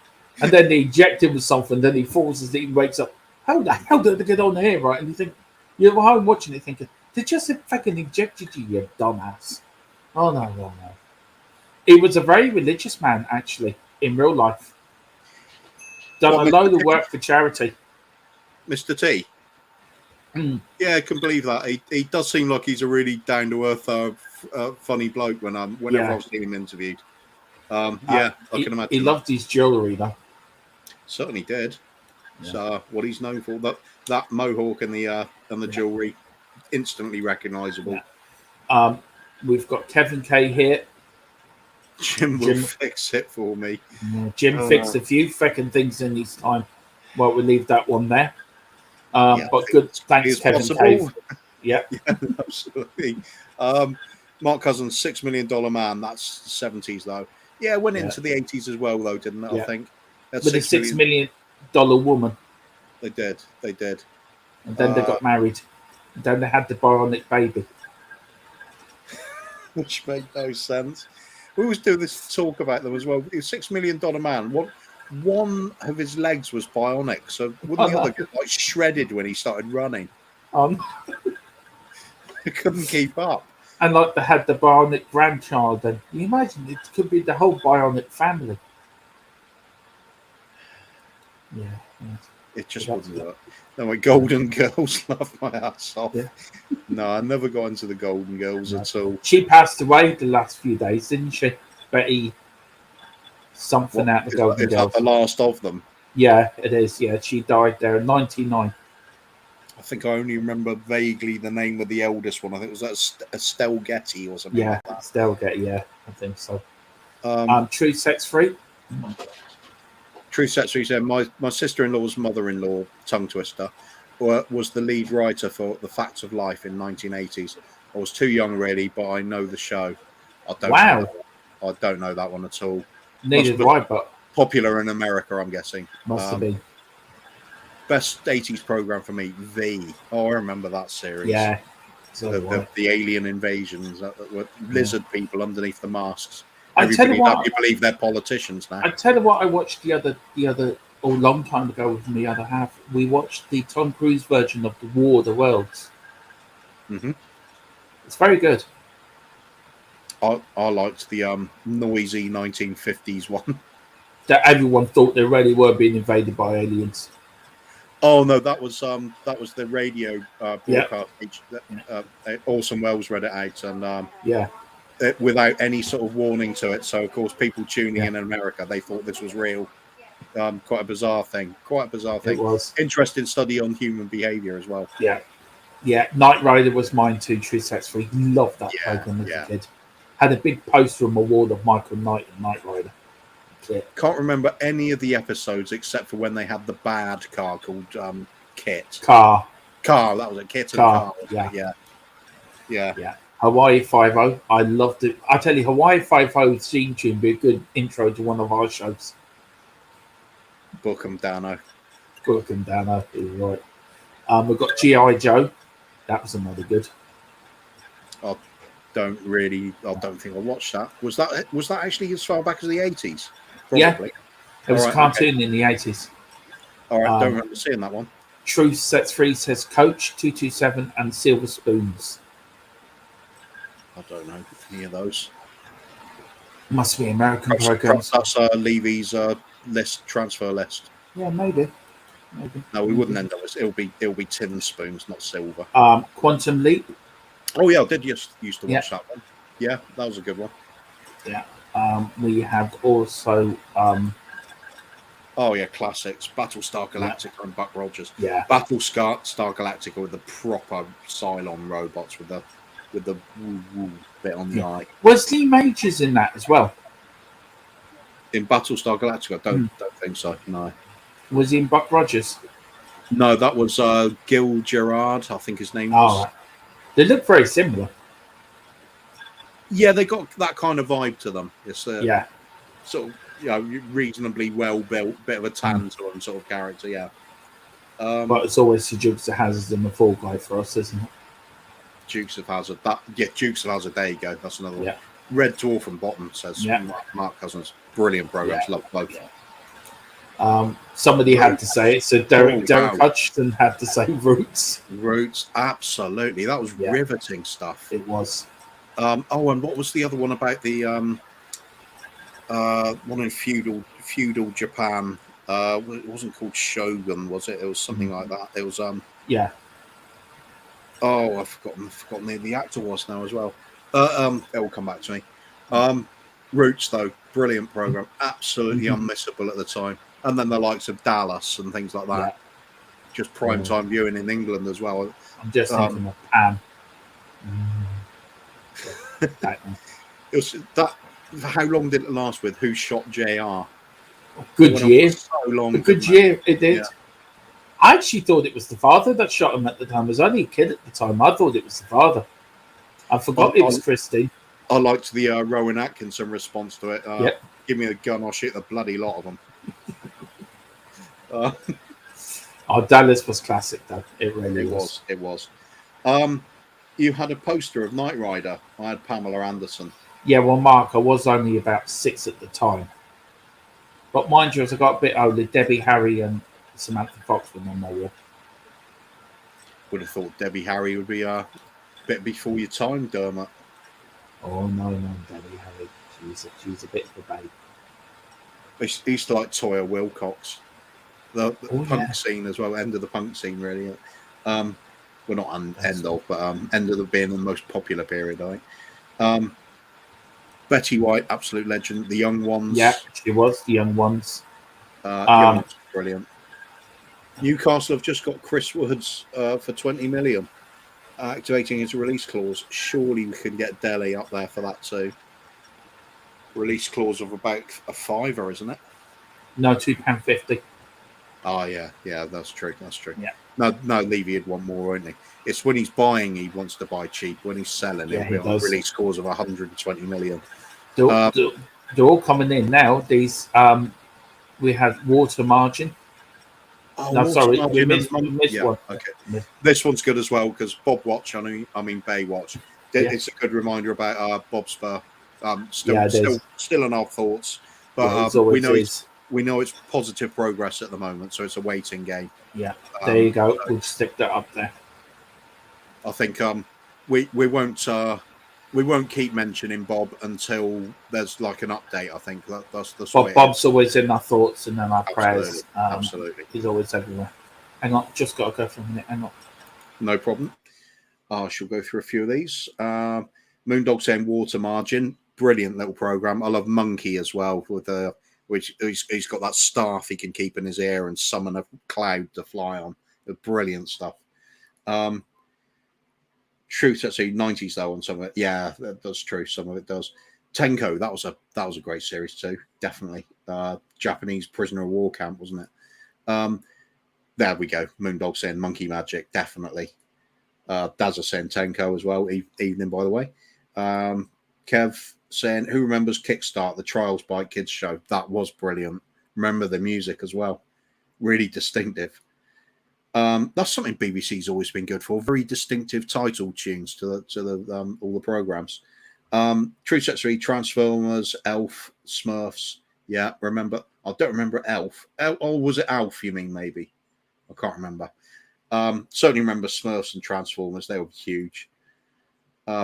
And then they inject him with something, then he falls asleep and wakes up. How the hell did they get on here, right? And you think, you're home watching it thinking, they just fucking injected you dumbass. Oh, no. He was a very religious man, actually, in real life. Done a load of work for charity. Mr. T? Yeah, I can believe that. He does seem like he's a really down-to-earth, funny bloke whenever I've seen him interviewed. I can imagine. He loved his jewellery, though. Certainly did. Yeah. So what he's known for, that mohawk and the jewellery, instantly recognisable. Yeah. We've got Kevin K here. Jim will fix it for me. Jim fixed a few fucking things in his time. Well, we'll leave that one there. But good, thanks, Kevin K. Yeah, absolutely. Mark Cousins, $6 million man. That's the 70s, though. Yeah, went into the 80s as well, though, didn't it? I think. That's with a $6 million woman. They did. And then they got married. And then they had the bionic baby. Which made no sense. We always do this talk about them as well. He was $6 million man. One of his legs was bionic, so wouldn't the other get like shredded when he started running? He couldn't keep up. And like they had the bionic grandchild, and you imagine it could be the whole bionic family. Yeah. It just wouldn't work. No, my Golden Girls love my ass off. Yeah. No, I never got into the Golden Girls at all. She passed away the last few days, didn't she? Betty something out the Golden Girls. Is that the last of them? Yeah, it is. Yeah, she died there in 1999. I think I only remember vaguely the name of the eldest one. I think it was Estelle Getty or something like that. Estelle Getty, yeah, I think so. True Sex Free? True Sex Free said, my sister-in-law's mother-in-law, tongue twister, was the lead writer for The Facts of Life in 1980s. I was too young, really, but I know the show. I don't know that one at all. Neither do I, but... Popular in America, I'm guessing. Must have been. Best 80s program for me, V. Oh, I remember that series. Yeah. The alien invasions, lizard people underneath the masks. I believe they're politicians now. I tell you what, I watched the other, a long time ago with the other half. We watched the Tom Cruise version of The War of the Worlds. Mm-hmm. It's very good. I liked the noisy 1950s one. That everyone thought they really were being invaded by aliens. Oh no, that was the radio broadcast that Orson Welles read it out, and without any sort of warning to it. So of course, people tuning in America, they thought this was real. Quite a bizarre thing. It was. Interesting study on human behaviour as well. Yeah. Yeah, Knight Rider was mine too. True Sets Free. Loved that program as a kid. Had a big poster on my wall of Michael Knight and Knight Rider. Kit. Can't remember any of the episodes except for when they had the bad car called Kit. Car. That was a Kit and Car. Yeah. Hawaii 5-0. I loved it. I tell you, Hawaii 5-0 theme tune would be a good intro to one of our shows. Book 'em, Dano. Book 'em, Dano. You're right. We've got G.I. Joe. That was another good. I don't think I watched that. Was that actually as far back as the 80s? Probably. Yeah. It was a cartoon in the 80s. All right, don't remember seeing that one. Truth Sets Free says Coach 227 and Silver Spoons. I don't know any of those. Must be American programs. That's Levy's transfer list. Yeah, maybe. No, we wouldn't end up. It'll be tin spoons, not silver. Quantum Leap. Oh yeah, I did used to watch that one. Yeah, that was a good one. Yeah. We have also. Oh yeah, classics. Battlestar Galactica and Buck Rogers. Yeah. Battlestar Galactica with the proper Cylon robots with the woo woo bit on the eye. Was Lee Majors in that as well? In Battlestar Galactica, I don't think so. No. Was he in Buck Rogers? No, that was Gil Gerard, I think his name was. Oh, they look very similar. Yeah, they got that kind of vibe to them. It's sort of reasonably well built, bit of a tan to them sort of character. Yeah. But it's always the Dukes of Hazzard and the Fall Guy for us, isn't it? Dukes of Hazzard. Dukes of Hazzard. There you go. That's another one. Red Dwarf and Bottom says Mark Cousins. Brilliant programs. Love both. Somebody had to say it, so Derek Hutchinson had to say Roots. Roots, absolutely. That was riveting stuff. It was. And what was the other one about the one in feudal Japan? It wasn't called Shogun, was it? It was something like that. It was Oh, I've forgotten who the actor was now as well. It will come back to me. Roots, though, brilliant program, absolutely unmissable at the time. And then the likes of Dallas and things like that. Yeah. Just prime time viewing in England as well. I'm just thinking of Pam. It was that. How long did it last with Who Shot JR? Good year. So long. A good year, it did. Yeah. I actually thought it was the father that shot him at the time. I was only a kid at the time. I thought it was the father. I forgot it was Christine. I liked the Rowan Atkinson response to it. Give me a gun, I'll shoot the bloody lot of them. Dallas was classic, though. It really was. It was. You had a poster of Knight Rider. I had Pamela Anderson. Yeah, well, Mark, I was only about 6 at the time. But mind you, as I got a bit older, Debbie Harry and Samantha Fox were on my wall. Would have thought Debbie Harry would be a bit before your time, Dermot. Oh, no, Debbie Harry. She's a bit of a babe. I used to like Toya Wilcox. The punk scene as well, end of the punk scene, really. Well, not end of, but end of the being the most popular period, I think. Betty White, absolute legend. The Young Ones. Yeah, she was. The Young Ones. Young Ones, brilliant. Newcastle have just got Chris Woods for 20 million, activating his release clause. Surely we can get Delhi up there for that too. Release clause of about a £5, isn't it? No, £2.50. Oh yeah, that's true. Yeah. No, Levy would want more, won't he? It's when he's buying, he wants to buy cheap. When he's selling, it'll be on a release clause of 120 million. They're all coming in now. These we had Water Margin. Oh, no, sorry, we missed one. Okay. This one's good as well because Bob Watch. I mean Baywatch. It's a good reminder about Bob Spur. Still in our thoughts, but we know it's positive progress at the moment, so it's a waiting game. Yeah, there you go. We'll stick that up there. I think we won't keep mentioning Bob until there's like an update. I think that's Bob's always in our thoughts and in our prayers. Absolutely, he's always everywhere. Hang on, just got to go for a minute. Hang on. No problem. I shall go through a few of these. Moondog saying Water Margin, brilliant little program. I love Monkey as well with which he's got that staff he can keep in his ear and summon a cloud to fly on. Brilliant stuff. True, actually, 90s though on some of it. Yeah, that's true. Some of it does. Tenko, that was a great series too. Definitely. Japanese prisoner of war camp, wasn't it? There we go. Moondog saying Monkey Magic, definitely. Dazza saying Tenko as well. Evening, by the way. Kev saying, who remembers Kickstart, the Trials Bike Kids show? That was brilliant. Remember the music as well. Really distinctive. That's something BBC's always been good for. Very distinctive title tunes to the all the programs. True Set 3, Transformers, Elf, Smurfs. Yeah, remember. I don't remember Elf. Or was it Alf, you mean, maybe? I can't remember. Certainly remember Smurfs and Transformers. They were huge.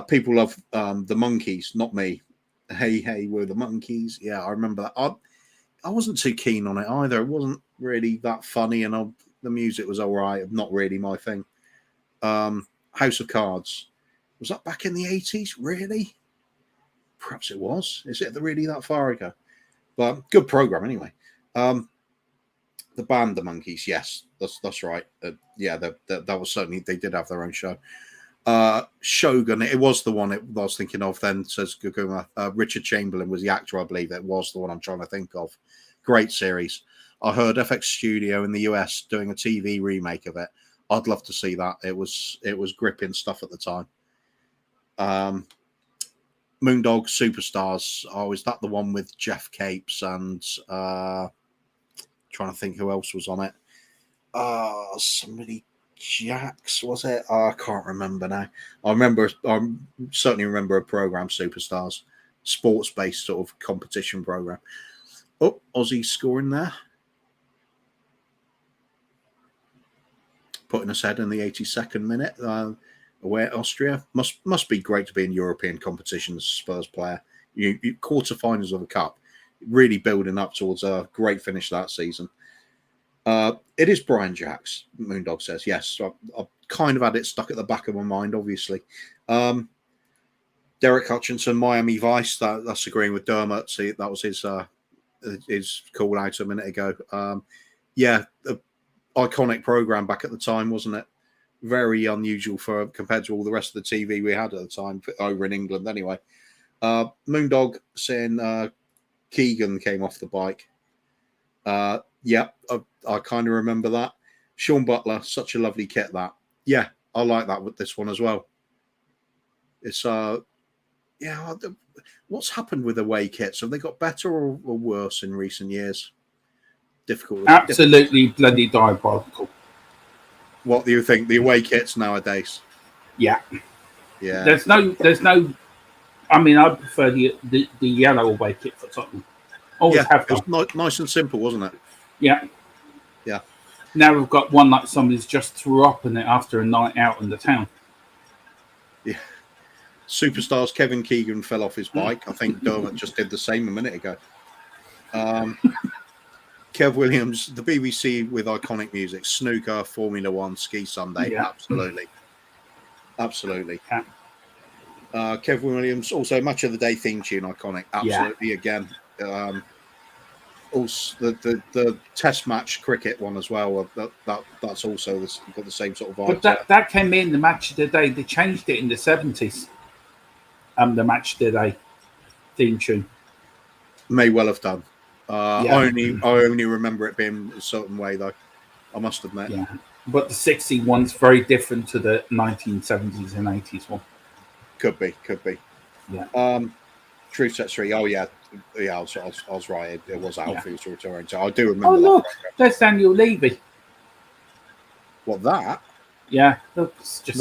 People love the Monkeys, not me. Hey, we're the Monkeys. Yeah, I remember that. I wasn't too keen on it either. It wasn't really that funny, and the music was all right. Not really my thing. House of Cards. Was that back in the 80s? Really? Perhaps it was. Is it really that far ago? But good program anyway. The band, the Monkeys. Yes, that's right. Yeah, that was certainly, they did have their own show. Shogun, it was the one I was thinking of then, says Guguma. Richard Chamberlain was the actor, I believe. It was the one I'm trying to think of. Great series. I heard FX Studio in the US doing a TV remake of it. I'd love to see that. It was gripping stuff at the time. Moondog Superstars. Oh, is that the one with Jeff Capes and trying to think who else was on it? Somebody Jax, was it? I can't remember now. I certainly remember a program, Superstars, sports-based sort of competition program. Oh, Aussie scoring there. Putting us ahead in the 82nd minute. Away at Austria. Must be great to be in European competitions, Spurs player. You quarterfinals of the cup. Really building up towards a great finish that season. It is Brian Jacks, Moondog says. Yes, I've kind of had it stuck at the back of my mind, obviously. Derek Hutchinson, Miami Vice. That's agreeing with Dermot. See, that was his call out a minute ago. Yeah, the iconic program back at the time, wasn't it? Very unusual compared to all the rest of the TV we had at the time over in England. Anyway, Moondog saying Keegan came off the bike. Yeah, I kind of remember that. Sean Butler, such a lovely kit that. Yeah, I like that with this one as well. It's yeah. What's happened with away kits? Have they got better or worse in recent years? Difficult. Absolutely bloody diabolical. What do you think? The away kits nowadays? Yeah. Yeah. There's no. I mean, I prefer the yellow away kit for Tottenham. Always have done. It was nice and simple, wasn't it? Yeah. Yeah. Now we've got one like somebody's just threw up in it after a night out in the town. Yeah. Superstars Kevin Keegan fell off his bike. I think Dermot just did the same a minute ago. Kev Williams, the BBC with iconic music, snooker, Formula One, Ski Sunday. Yeah. Absolutely. Yeah. Kev Williams, also Match of the Day theme tune, iconic. Absolutely, yeah. Again. Also, the Test match cricket one as well. That's also got the same sort of vibe. But that came in the Match of the Day. They changed it in the 70s. The Match of the Day theme tune may well have done. I only remember it being a certain way though. I must admit. Yeah, but the 60 one's very different to the 1970s and 80s one. Could be. Yeah. True Set 3. Oh yeah. I was right. It was Alfie who's returning. So I do remember. Oh look, there's Daniel Levy. What, that? Yeah, that's just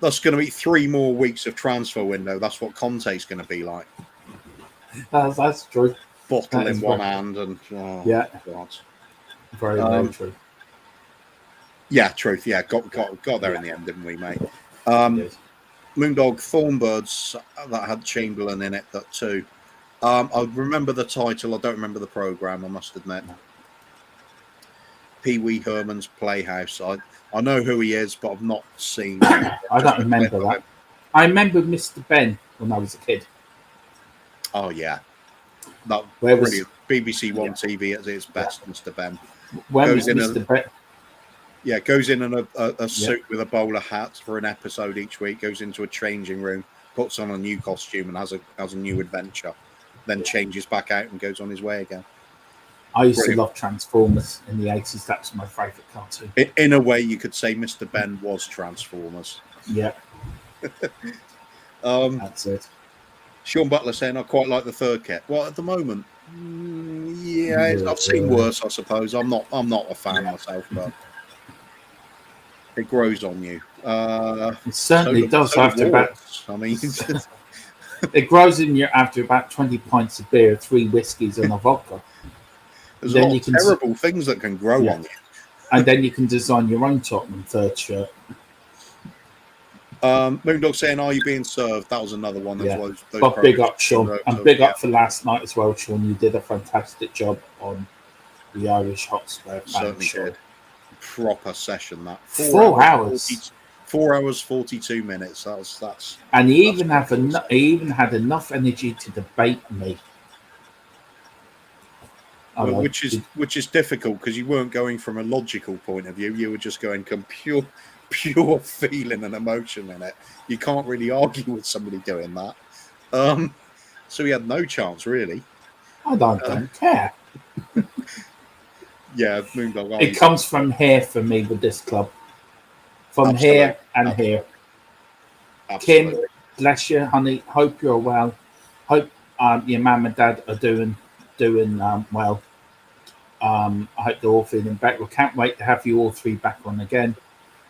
that's going to be 3 more weeks of transfer window. That's what Conte's going to be like. That's true. Bottle in one hand and yeah, God. Very true. Yeah, truth. Yeah, got there in the end, didn't we, mate? Moondog Thornbirds that had Chamberlain in it. That too. I remember the title. I don't remember the program. I must admit. Pee Wee Herman's Playhouse. I know who he is, but I've not seen. I don't remember that. I remember Mr. Ben when I was a kid. Oh yeah, that brilliant. BBC One TV at its best, Mr. Ben. When was Mr. Ben? Yeah, goes in a suit with a bowler hat for an episode each week. Goes into a changing room, puts on a new costume, and has a new adventure. Then changes back out and goes on his way again. I used to love Transformers in the 80s. That's my favourite cartoon. In a way, you could say Mr. Ben was Transformers. Yeah. That's it. Sean Butler saying, I quite like the third kit. Well, at the moment, I've seen worse, I suppose. I'm not a fan myself, but it grows on you. It certainly does after about. I mean, it grows in you after about 20 pints of beer, 3 whiskies, and a vodka. There's a lot of terrible things that can grow on you. And then you can design your own Tottenham third shirt. Moondog saying, "Are you being served?" That was another one. Those but big up, Sean, and big up for last night as well, Sean. You did a fantastic job on the Irish Hotspur. Certainly did. Proper session that. 4 hours. 4 hours 42 minutes. That's. And he even had enough energy to debate me. Which is difficult because you weren't going from a logical point of view. You were just going pure feeling and emotion in it. You can't really argue with somebody doing that. So he had no chance, really. I don't care. Yeah, Moondog. It comes from here for me with this club. From here and here. Absolutely. Kim, bless you, honey. Hope you're well. Hope your mum and dad are doing well. I hope they're all feeling better. We can't wait to have you all 3 back on again.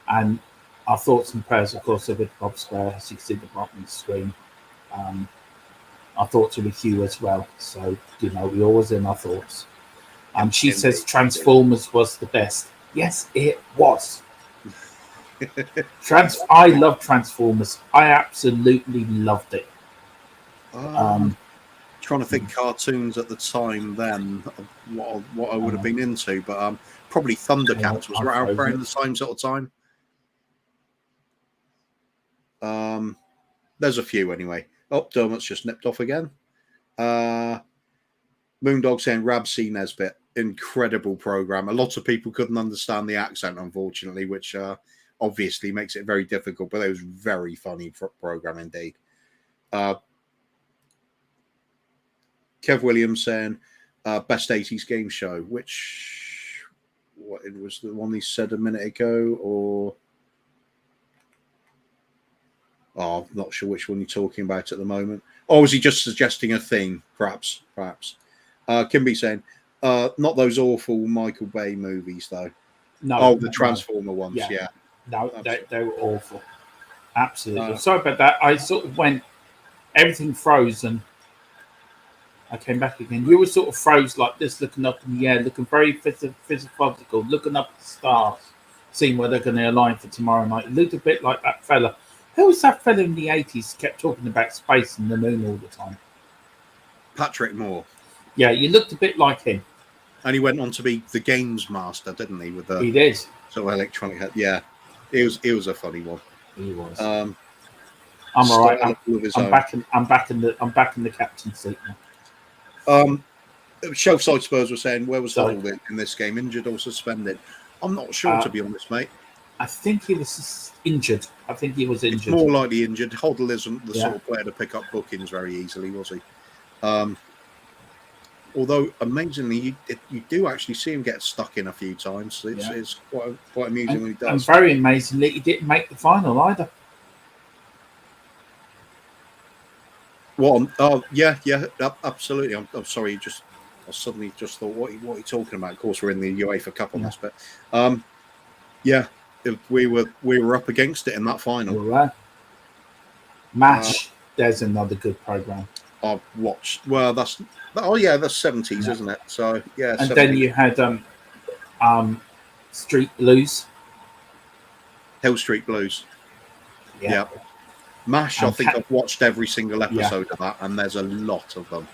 And our thoughts and prayers, of course, are with Bob Square, as you can see at the bottom of the screen. Our thoughts are with you as well. So, we're always in our thoughts. She says Transformers was the best. Yes, it was. I love Transformers. I absolutely loved it. Trying to think cartoons at the time then, what I would have been into, but probably Thundercats was around the same sort of time. There's a few anyway. Oh, Dermot's just nipped off again. Moondog saying Rab C. Nesbitt, incredible program. A lot of people couldn't understand the accent, unfortunately, which obviously makes it very difficult, but it was very funny program indeed. Kev Williams saying best 80s game show, which it was the one he said a minute ago, or I'm not sure which one you're talking about at the moment. Or was he just suggesting a thing? Perhaps. Kimby saying, not those awful Michael Bay movies, though. No. The Transformer ones, yeah. No, they were awful. Absolutely. Sorry about that. I sort of went, everything froze, and I came back again. You were sort of froze like this, looking up in the air, looking very physical, looking up at the stars, seeing where they're going to align for tomorrow night. It looked a bit like that fella. Who was that fella in the 80s kept talking about space and the moon all the time? Patrick Moore. Yeah, you looked a bit like him. And he went on to be the games master, didn't he? With the he did. Sort of electronic head. Yeah, it was a funny one. He was. I'm all right. I'm back in the captain's seat now. Shelfside Spurs were saying, where was Huddle in this game? Injured or suspended? I'm not sure, to be honest, mate. I think he was injured. It's more likely injured. Hoddle isn't the sort of player to pick up bookings very easily, was he? Although, amazingly, you do actually see him get stuck in a few times. It's quite amusing when he does. And very amazingly, he didn't make the final either. What? Oh, yeah, absolutely. I'm sorry. I suddenly just thought, what are you talking about? Of course, we're in the UEFA Cup on this, but we were up against it in that final. We were. MASH. There's another good program. I've watched. Well, that's 70s, isn't it? So yeah. And 70s. Then you had Street Blues. Hill Street Blues. Yeah. MASH, I think I've watched every single episode of that, and there's a lot of them.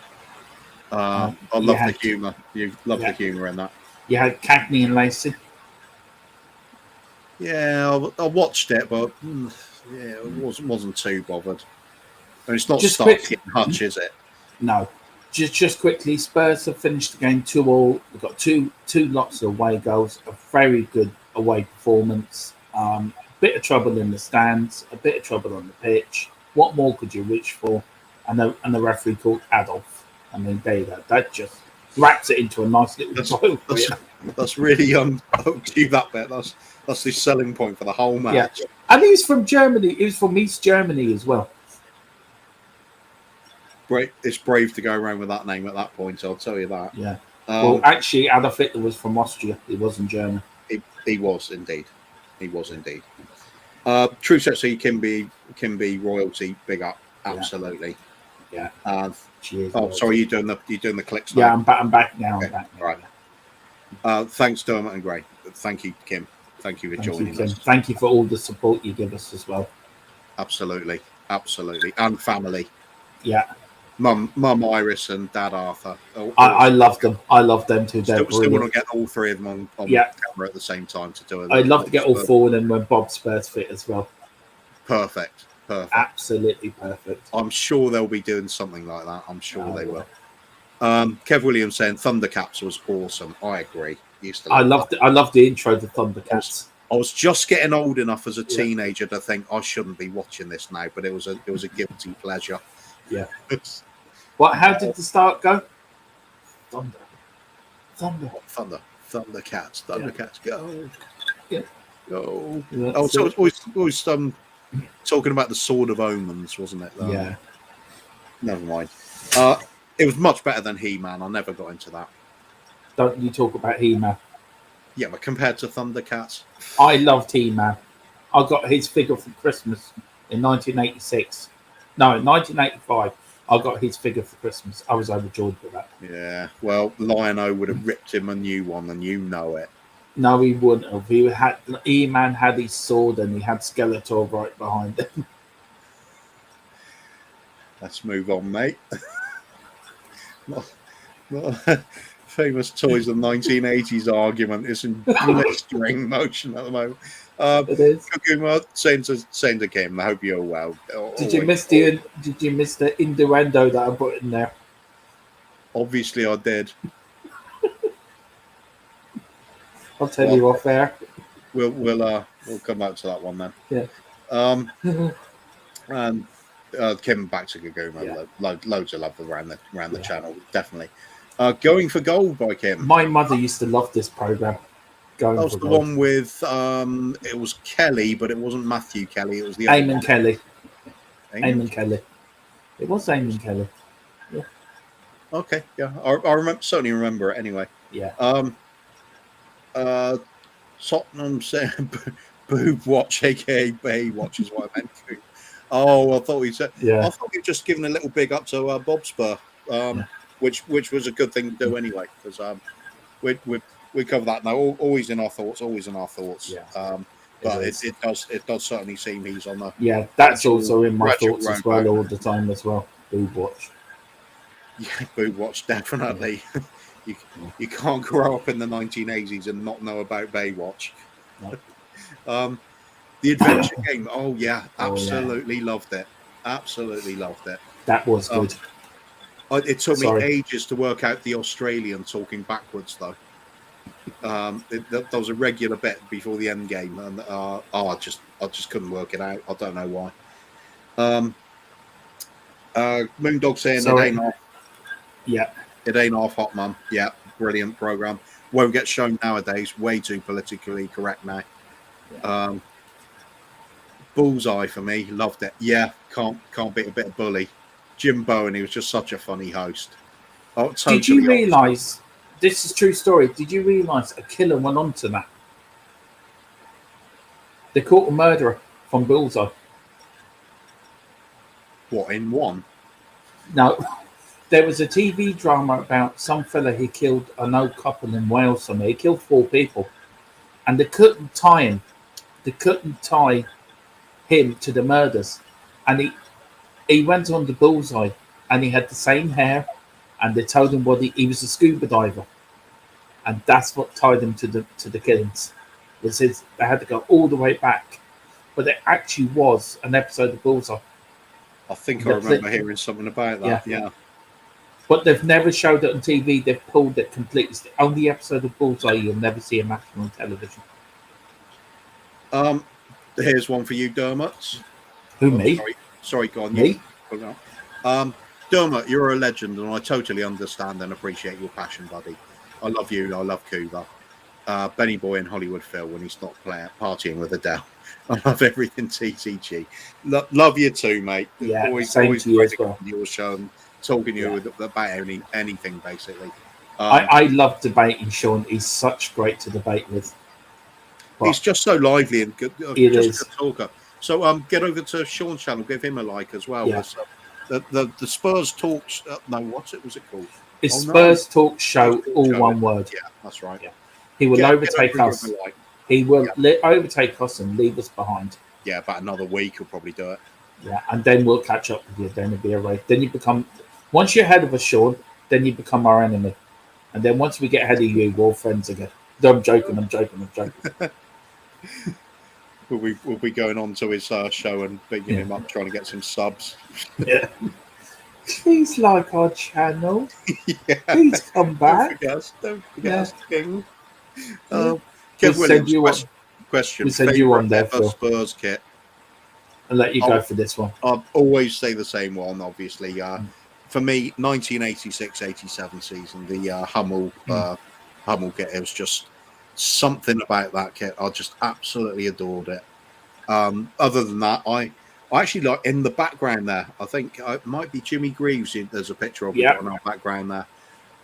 I love the humour. You love the humour in that. You had Cagney and Lacey. Yeah, I watched it, but it wasn't too bothered. And it's not Starsky and Hutch, is it? No. Just quickly, Spurs have finished the game 2-2. We've got two lots of away goals. A very good away performance. A bit of trouble in the stands, a bit of trouble on the pitch. What more could you wish for? And the referee called Adolf. I mean, there you go. That just wraps it into a nice little bow for you. That's really to that bit. That's the selling point for the whole match. Yeah. And he's from Germany. He was from East Germany as well. It's brave to go around with that name at that point, I'll tell you that. Yeah. Well, actually, Adolf Hitler was from Austria. He wasn't German. He was indeed. He was indeed. True Sexy Kimby royalty, big up, absolutely. Yeah. Sorry, you're doing the clicks now. Yeah, I'm back now. Okay. I'm back now. Right. Thanks, Dermot and Gray. Thank you, Kim. Thank you for joining us. Thank you for all the support you give us as well. Absolutely, and family. Yeah. Mum Iris and Dad Arthur. I love them. I love them too. Still want to get all three of them on camera at the same time to do it. I'd love to get all four of them when Bob Spurs fit as well. Perfect. Absolutely perfect. I'm sure they'll be doing something like that. I'm sure they will. Kev Williams saying Thundercats was awesome. I agree. I loved the intro to Thundercats. I was just getting old enough as a teenager to think I shouldn't be watching this now, but it was a guilty pleasure. Yeah. How did the start go? Thunder. Thundercats, go. Yeah. Go. So it was always talking about the Sword of Omens, wasn't it? Yeah. Never mind. It was much better than He-Man. I never got into that. Don't you talk about He-Man? Yeah, but compared to Thundercats, I loved He-Man. I got his figure for Christmas in 1986. No, in 1985. I got his figure for Christmas. I was overjoyed with that. Yeah, well, Lion-O would have ripped him a new one, and you know it. No, he wouldn't have. He-Man had his sword, and he had Skeletor right behind him. Let's move on, mate. Famous toys of the 1980s argument is in blistering motion at the moment. It is. Saying to Kim, I hope you're well. Did you miss the innuendo that I put in there? Obviously, I did. I'll tell you off air. We'll come back to that one then. Yeah. And Kim back to Gaguma. Yeah. Loads of love around the channel, definitely. Going for Gold by Kim. My mother used to love this program. That was the one with it was Kelly, but it wasn't Matthew Kelly. It was the Eamon Kelly. Eamon Kelly. It was Eamon Kelly. Yeah. Okay. Yeah. I certainly remember it anyway. Yeah. Tottenham saying boob watch, aka Bay watch is what I meant. Oh, I thought he said. Yeah. I thought he was just giving a little big up to Bob Spur, which was a good thing to do anyway, because we cover that now. Always in our thoughts. Yeah. But it does certainly seem he's on the. Yeah, that's also in my thoughts as well all the time as well. Boob watch. Yeah, boob watch definitely. You can't grow up in the 1980s and not know about Baywatch. No. The adventure game. Oh yeah, absolutely loved it. Absolutely loved it. That was good. It took me ages to work out the Australian talking backwards though. There was a regular bit before the end game, and I just couldn't work it out. I don't know why. Moondog saying it ain't off. Yeah. It ain't off, Hot Mum. Yeah, brilliant program. Won't get shown nowadays. Way too politically correct now. Yeah. Bullseye for me. Loved it. Yeah, can't beat a bit of bully. Jim Bowen, he was just such a funny host. Oh, totally. Did you realise, this is a true story, did you realise a killer went on to that? They caught a murderer from Bullseye. What, in one? No. There was a TV drama about some fella he killed an old couple in Wales somewhere. He killed 4 people. And they couldn't tie him. They couldn't tie him to the murders. And he went on the Bullseye and he had the same hair, and they told him he was a scuba diver. And that's what tied him to the killings. They had to go all the way back. But there actually was an episode of Bullseye. I think I remember hearing something about that. Yeah. But they've never showed it on TV. They've pulled it completely. It's the only episode of Bullseye you'll never see on national television. Here's one for you, Dermot. Who, me? Sorry, go on. Me? Dermot, you're a legend, and I totally understand and appreciate your passion, buddy. I love you. I love Cuba. Benny Boy and Hollywood Phil when he's not partying with Adele. I love everything TTG. Love you too, mate. Yeah, always same to you as well. Your show and talking to you about anything, basically. I love debating Sean. He's such great to debate with. He's just so lively and good. Just a good talker. So get over to Sean's channel, give him a like as well. Yeah. The Spurs Talk. No, what's it? Was it called? It's Spurs Talk Show, all one word. Yeah, that's right. Yeah. He will overtake us. He will overtake us and leave us behind. Yeah, about another week he'll probably do it. Yeah, and then we'll catch up with you. Then it'll be a race. Then you become, once you're ahead of us, Sean, then you become our enemy. And then once we get ahead of you, we're all friends again. No, I'm joking. We'll be going on to his show and beating him up, trying to get some subs. Yeah. Please like our channel. Please come back. Don't forget us, King. Kev Williams, question. We send you on there for Spurs Kit. I'll let you go for this one. I'll always say the same one, obviously. For me, 1986-87 season, the Hummel kit, it was just something about that kit. I just absolutely adored it. Other than that, I actually like in the background there, I think it might be Jimmy Greaves. There's a picture of him on our background there.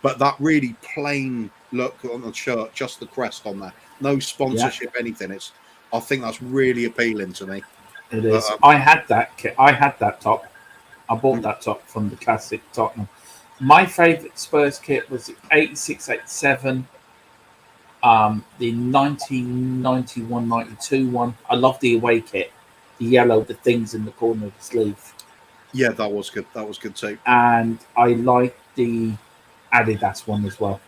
But that really plain look on the shirt, just the crest on there. No sponsorship, anything. I think that's really appealing to me. It is. I had that kit. I had that top. I bought that top from the classic Tottenham. My favourite Spurs kit was the 86-87, the 1991-92 one. I love the away kit, the yellow, the things in the corner of the sleeve. Yeah, that was good. That was good too. And I like the Adidas one as well.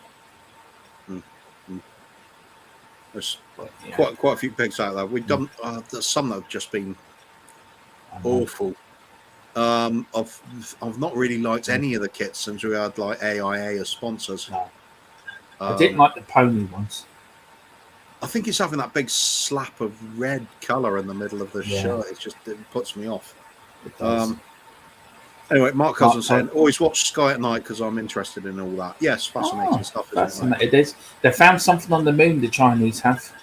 There's quite a few pigs out there. We've done there's some that have just been awful. I've not really liked any of the kits since we had like AIA as sponsors. No. I didn't like the pony ones. I think it's having that big slap of red colour in the middle of the shirt. It puts me off. Anyway, Mark Cousins saying, always watch Sky at night because I'm interested in all that. Yes, fascinating stuff. It is. They found something on the moon, the Chinese have.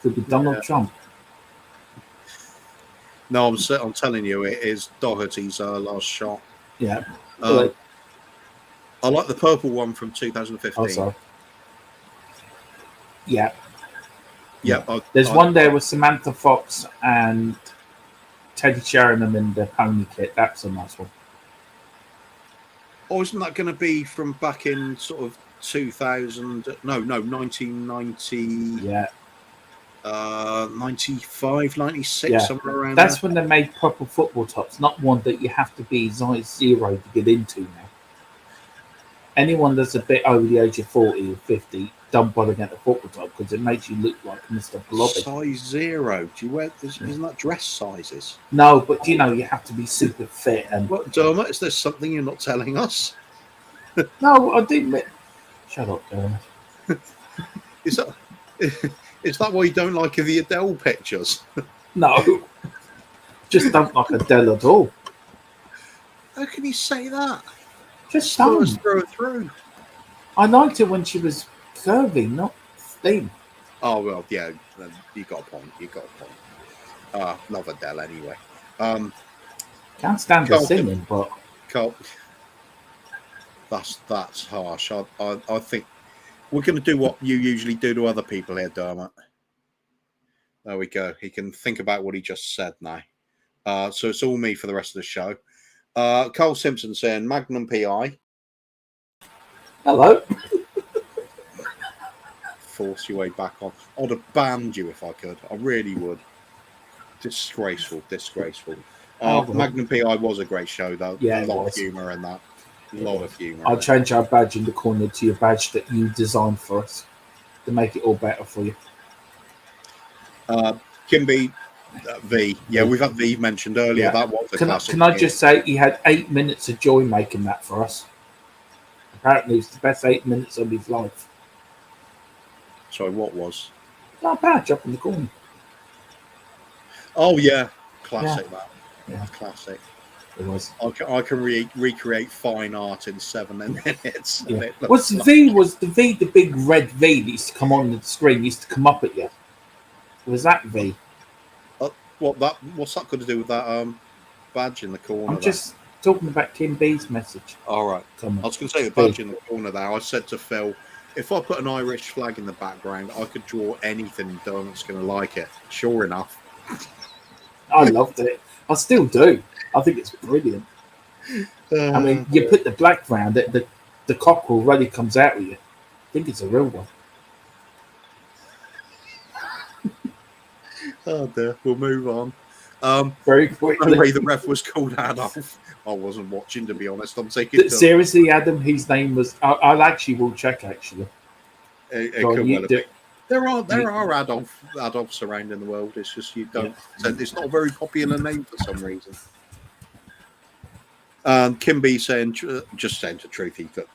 Could be Donald Trump. No, I'm telling you, it is Doherty's last shot. Yeah. I like the purple one from 2015. Oh, sorry. Yeah. Yeah. There's one there with Samantha Fox and Teddy Sheringham in the pony kit. That's a nice one. Oh, isn't that going to be from back in sort of 2000? No, 1990. Yeah. 95, 96, somewhere around That's there. when they made proper football tops, not one that you have to be size 0 to get into now. Anyone that's a bit over the age of 40 or 50, don't bother getting a football top because it makes you look like Mr. Blobby. Size 0. Do you wear? Isn't that dress sizes? No, but you have to be super fit. And what, Dermot? Is there something you're not telling us? No, I didn't. Shut up, Dermot. Is that why you don't like the Adele pictures? No, just don't like Adele at all. How can you say that? Just don't. Throw it through. I liked it when she was curvy, not thin. Oh well, yeah. You got a point. Love Adele anyway. Can't stand her singing, but that's harsh. I think we're going to do what you usually do to other people here, Dermot. There we go. He can think about what he just said now. So it's all me for the rest of the show. Carl Simpson saying Magnum PI. Hello. Force your way back on. I'd have banned you if I could. I really would. Disgraceful. Magnum PI was a great show, though. Yeah, a lot of humour in that. Of humour. I'll change our badge in the corner to your badge that you designed for us to make it all better for you. Kimby V. Yeah, we've had V mentioned earlier. That was a classic. Can I just say he had 8 minutes of joy making that for us? Apparently, it's the best 8 minutes of his life. Sorry, what was? That badge up in the corner. Oh yeah, classic that. Yeah. Classic. It was. I can recreate fine art in 7 minutes. Yeah. And Was the V the big red V that used to come on the screen, used to come up at you? Was that V? What's that got to do with that badge in the corner I'm there? just talking about Kim B's message. All right. I was going to say the badge in the corner there. I said to Phil, if I put an Irish flag in the background, I could draw anything. Dermot's going to like it. Sure enough. I loved it. I still do. I think it's brilliant. I mean, you put the black round it, the cockerel really comes out with you. I think it's a real one. Oh dear. We'll move on. Very quickly. No way the ref was called Adolf. I wasn't watching, to be honest. I'm taking seriously, Adam. His name was. I'll actually will check. Actually, it could well be. There are Adolfs around in the world. It's just you don't. It's not a very popular name for some reason. Kimby saying, just saying the truth, he could.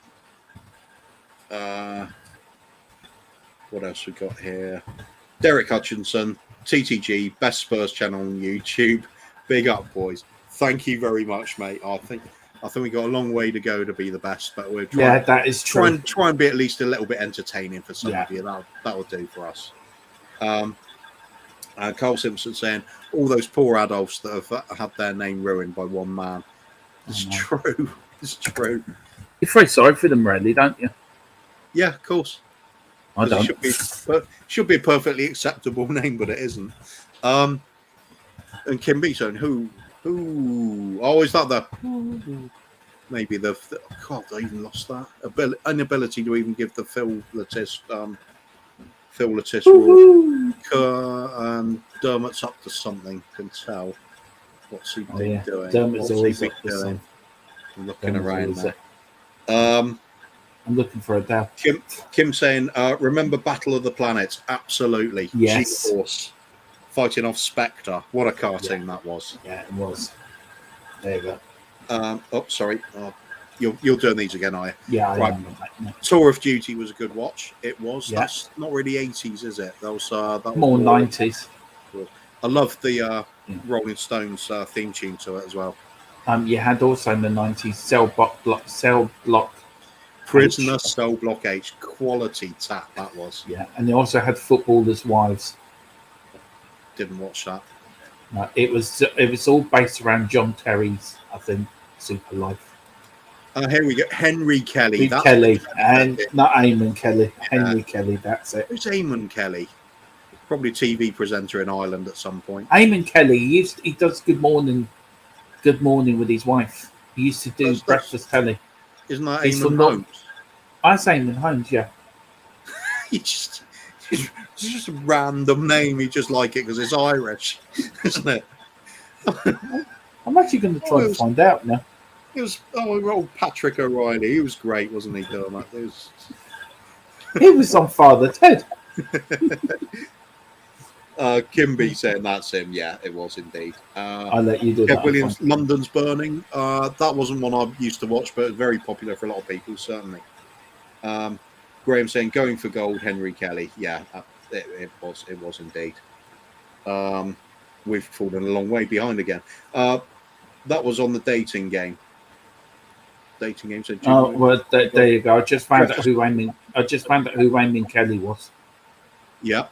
What else we got here? Derek Hutchinson, TTG, best Spurs channel on YouTube. Big up, boys. Thank you very much, mate. I think we got a long way to go to be the best, but we're trying. Yeah, that is true. Try and be at least a little bit entertaining for some of you. That'll do for us. Carl Simpson saying all those poor Adolfs that have had their name ruined by one man. It's true. It's true. You feel sorry for them, really, don't you? Yeah, of course. I don't. It should be a perfectly acceptable name, but it isn't. And Kim B saying who? Oh, is that maybe the God? I even lost that inability to even give the Phil Lattis and Dermot's up to something. Can tell. What's he doing? Dermot's always up to something. I'm looking around there. I'm looking for a doubt. Kim saying, remember Battle of the Planets? Absolutely. Yes. G-Force fighting off Spectre. What a cartoon that was. Yeah, it was. There you go. Sorry. You're doing these again, are you? Yeah, I right. am. Yeah. Tour of Duty was a good watch. It was. Yeah. That's not really 80s, is it? That was more 90s. I love the Rolling Stones theme tune to it as well. You had also in the 90s Cell Block Prisoner Cell Block H. Quality tap, that was. Yeah, and they also had Footballers' Wives. Didn't watch that. No, it was all based around John Terry's, I think, Super Life. Here we go. Henry Kelly. Kelly, and not Eamon Kelly. Henry Kelly, that's it. Who's Eamon Kelly? Probably TV presenter in Ireland at some point. Eamon Kelly, he does Good Morning with his wife. He used to do breakfast telly. Isn't that Eamon Holmes? I say Eamon Holmes, yeah. It's just a random name. You just like it because it's Irish, isn't it? I'm actually going to try and find out now. It was old Patrick O'Reilly. He was great, wasn't he, Dermot? He was on Father Ted. Kimby saying that's him. Yeah, it was indeed. I'll let you do Kev that. Williams, London's Burning. That wasn't one I used to watch, but it was very popular for a lot of people, certainly. Graham saying going for gold, Henry Kelly. Yeah, it was indeed. We've fallen a long way behind again. That was on the dating game. Dating game. So well, there you go. I just found out who Eamon Kelly was. Yeah.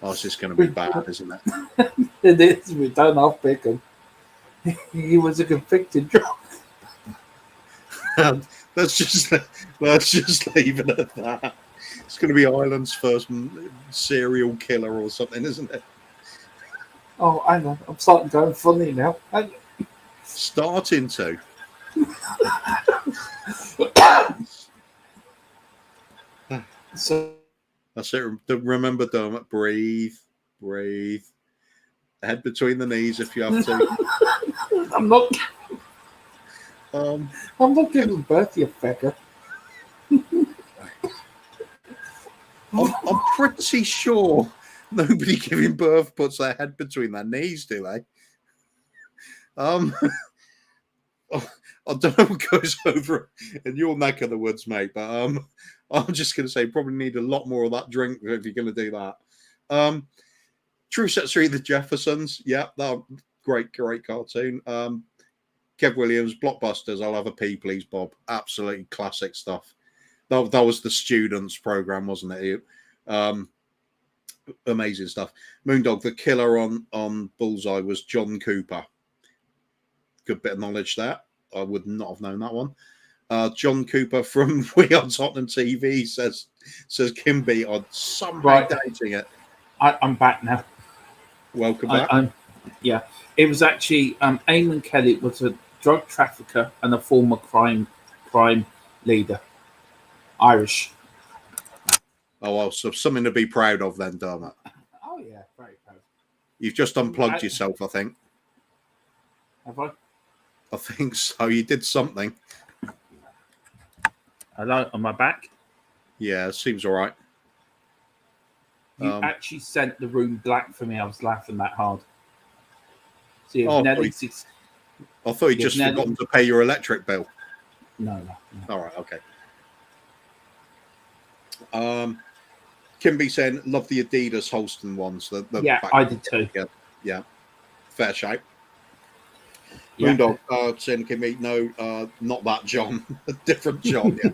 Oh, it's just going to be bad, isn't it? It is. We don't have to pick him. He was a convicted drunk. Let's just leave it at that. It's going to be Ireland's first serial killer or something, isn't it? Oh, hang on. I'm starting going funny now. Starting to. So that's it. Remember, Dermot, breathe. Head between the knees if you have to. I'm not giving birth, you fecker. I'm pretty sure nobody giving birth puts their head between their knees, do they? I don't know what goes over in your neck of the woods, mate. But I'm just going to say probably need a lot more of that drink if you're going to do that. True Set 3, The Jeffersons. Yeah, that great cartoon. Kev Williams, Blockbusters. I'll have a pee, please, Bob. Absolutely classic stuff. That was the students program, wasn't it? Amazing stuff. Moondog, the killer on Bullseye was John Cooper. Good bit of knowledge there. I would not have known that one. John Cooper from We Are Tottenham TV says Kimby. I'm somehow doubting it. I'm back now. Welcome back. Yeah, it was actually Eamon Kelly was a drug trafficker and a former crime leader, Irish. Oh, well, so something to be proud of then, Dermot. Oh yeah, very proud. You've just unplugged yourself, I think. Have I? I think so. You did something. Hello, am I back? Yeah, it seems all right. You actually sent the room black for me. I was laughing that hard. So I thought you just forgotten to pay your electric bill. No. All right, okay. Kimby saying, love the Adidas Holston ones. Yeah, I did too. Yeah. Fair shape. Yeah. Moondog saying, Kimby, no, not that John. Different John, yeah.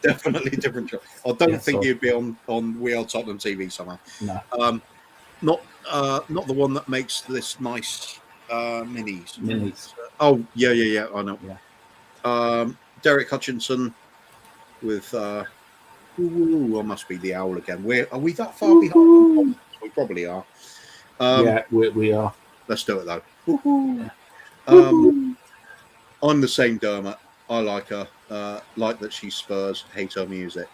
Definitely different John. I don't think he'd be on We Are Tottenham TV somehow. No. Not the one that makes this nice minis. Oh, yeah, I know. Yeah. Derek Hutchinson with I must be the owl again. Are we that far behind? We probably are. Yeah, we are. Let's do it though. I'm the same, Dermot. I like her. Like that she's Spurs. Hate her music.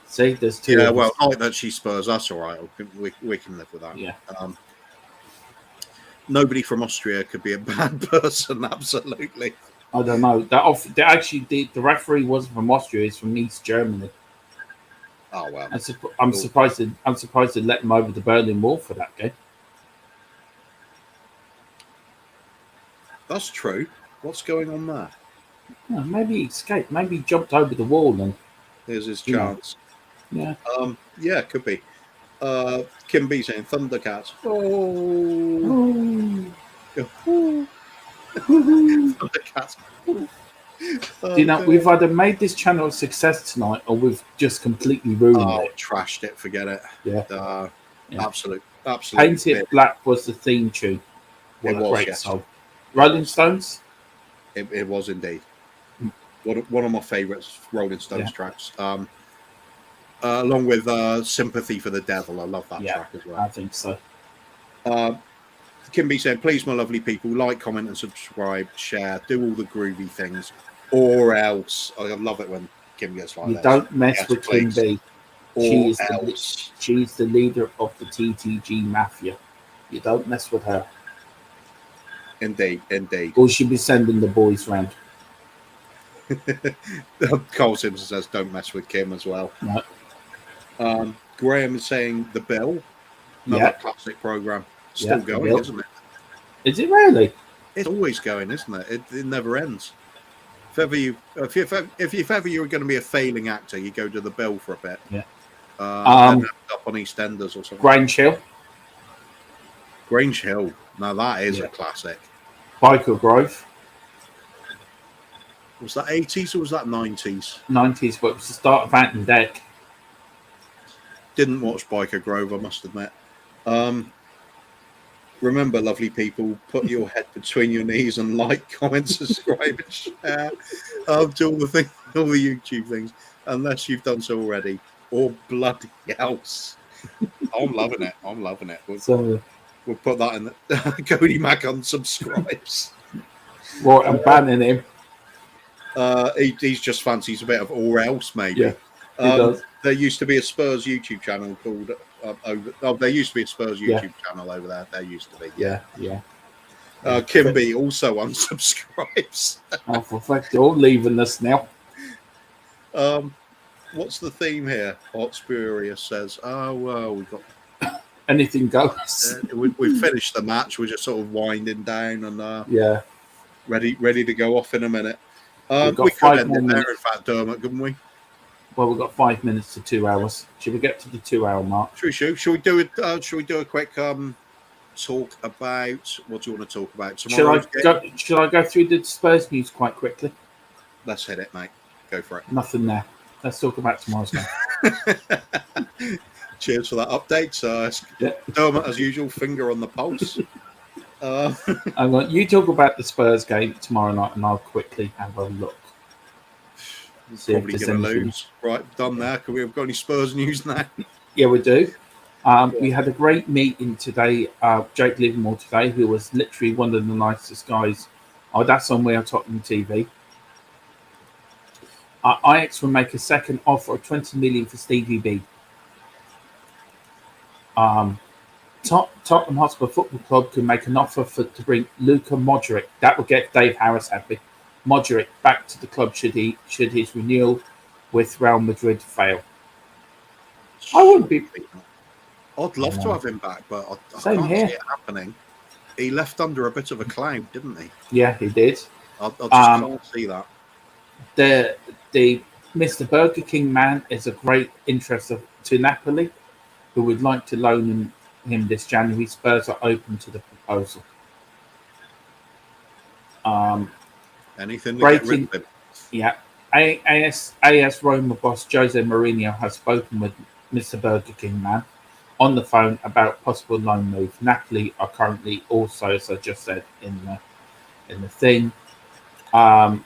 See, there's two. Yeah, well, like that she's Spurs. That's all right. We can live with that. Yeah. Nobody from Austria could be a bad person. Absolutely. I don't know. The referee wasn't from Austria. He's from East Germany. Oh well. I'm surprised they let him over the Berlin Wall for that game. That's true. What's going on there? Yeah, maybe he escaped. Maybe he jumped over the wall and here's his chance. Yeah. Yeah, could be. Kimby saying Thundercats. Thundercats. We've either made this channel a success tonight or we've just completely ruined it. Trashed it, forget it. Yeah. Absolute. Paint It Black was the theme tune. What a great song. Rolling Stones? It was indeed. One of my favourites Rolling Stones tracks. Along with Sympathy for the Devil. I love that track as well. I think so. Kimby saying, please, my lovely people, like, comment and subscribe, share, do all the groovy things, or else. I love it when Kim gets like that. You don't mess with Kimby. She's the leader of the TTG Mafia. You don't mess with her. Indeed. Or she'll be sending the boys round. Carl Simpson says, don't mess with Kim as well. No. Graham is saying The Bill. Another classic programme. Still going, isn't it? Is it really? It's always going, isn't it? It never ends. If ever you were going to be a failing actor, you go to The Bill for a bit. Yeah. Up on EastEnders or something. Grange Hill. Now that is a classic. Biker Grove. Was that 80s or was that 90s? 90s, but it was the start of Ant and Deck. Didn't watch Biker Grove, I must admit. Remember, lovely people, put your head between your knees and like, comment, subscribe, and share. Do all the YouTube things, unless you've done so already, or bloody else. I'm loving it. We'll put that in the Cody Mack unsubscribes. What, I'm banning him. He's just fancies a bit of or else, maybe. Yeah, he does. There used to be a Spurs YouTube channel called there used to be a Spurs YouTube channel over there. There used to be. Yeah. Kimby also unsubscribes. Oh, for fact, you're all leaving us now. What's the theme here? Hot Spurious says, oh, well, we've got... Anything goes. We've finished the match. We're just sort of winding down and... ready to go off in a minute. We could end it there, in fact, Dermot, couldn't we? Well, we've got 5 minutes to 2 hours. Should we get to the 2 hour mark? Should we do it? Should we do a quick talk about what do you want to talk about tomorrow? Should I go through the Spurs news quite quickly? Let's hit it, mate. Go for it. Nothing there. Let's talk about tomorrow's game. Cheers for that update. Dermot, as usual, finger on the pulse. You talk about the Spurs game tomorrow night, and I'll quickly have a look. Probably going to lose. Right, done there. Can we have got any Spurs news now? Yeah, we do. We had a great meeting today. Jake Livermore today, who was literally one of the nicest guys. Oh, that's on Real Tottenham TV. Ajax will make a second offer of 20 million for Stevie B. Tottenham Hotspur Football Club can make an offer to bring Luka Modric. That will get Dave Harris happy. Modric back to the club should his renewal with Real Madrid fail. I wouldn't be. I'd love to have him back, but I Same can't here. see it happening. He left under a bit of a cloud, didn't he? Yeah, he did. I just can't see that. The Mr. Burger King man is a great interest to Napoli, who would like to loan him this January. Spurs are open to the proposal. Anything to get rid of him. Yeah. AS Roma boss Jose Mourinho has spoken with Mr. Burger King man on the phone about possible loan move. Napoli are currently also, as I just said in the thing. That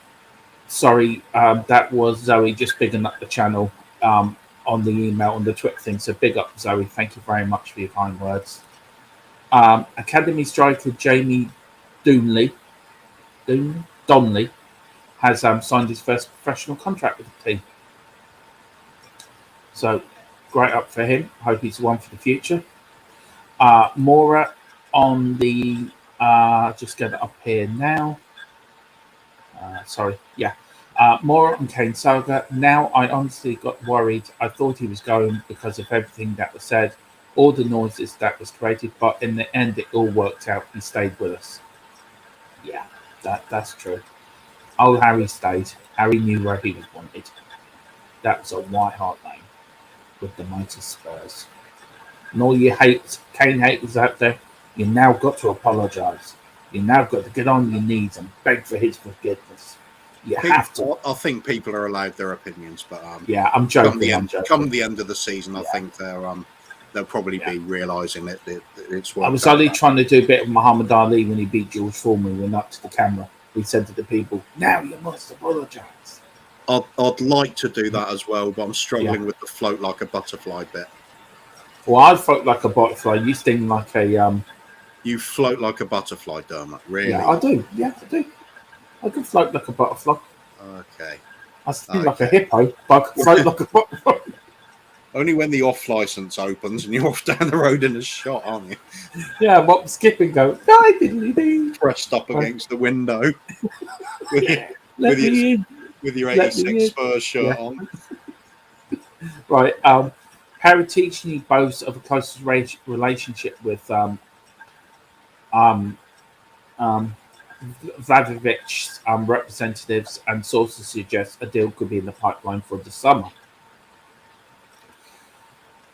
was Zoe just bigging up the channel on the email, on the Twitter thing. So big up, Zoe. Thank you very much for your kind words. Academy striker Jamie Donnelly has signed his first professional contract with the team. So great up for him. Hope he's the one for the future. Mora on the just get it up here now. Mora and Kane saga. Now I honestly got worried. I thought he was going because of everything that was said, all the noises that was created, but in the end it all worked out. He stayed with us. Yeah, that's true. Oh, Harry stayed. Harry knew where he was wanted. That was a white hart name with the mighty Spurs. And all you Kane haters out there, you now got to apologise. You now got to get on your knees and beg for his forgiveness. You have to. I think people are allowed their opinions, but yeah, I'm joking. Come the end of the season, I think they'll probably be realising that it's. I was only trying to do a bit of Muhammad Ali when he beat George Foreman. Went up to the camera. We said to the people, "Now you must apologise." I'd like to do that as well, but I'm struggling with the float like a butterfly bit. Well, I float like a butterfly. You sting like a. You float like a butterfly, Dermot. Really? Yeah, I do. Yeah, I do. I can float like a butterfly. Okay. I sting like a hippo, but I can float like a butterfly. Only when the off license opens and you're off down the road in a shot, aren't you? Yeah, what skip and go. Die, diddly dee. Pressed up against the window with your 86 Spurs shirt on. Right. Harry teaching boasts of a close relationship with Vladovic's representatives, and sources suggest a deal could be in the pipeline for the summer.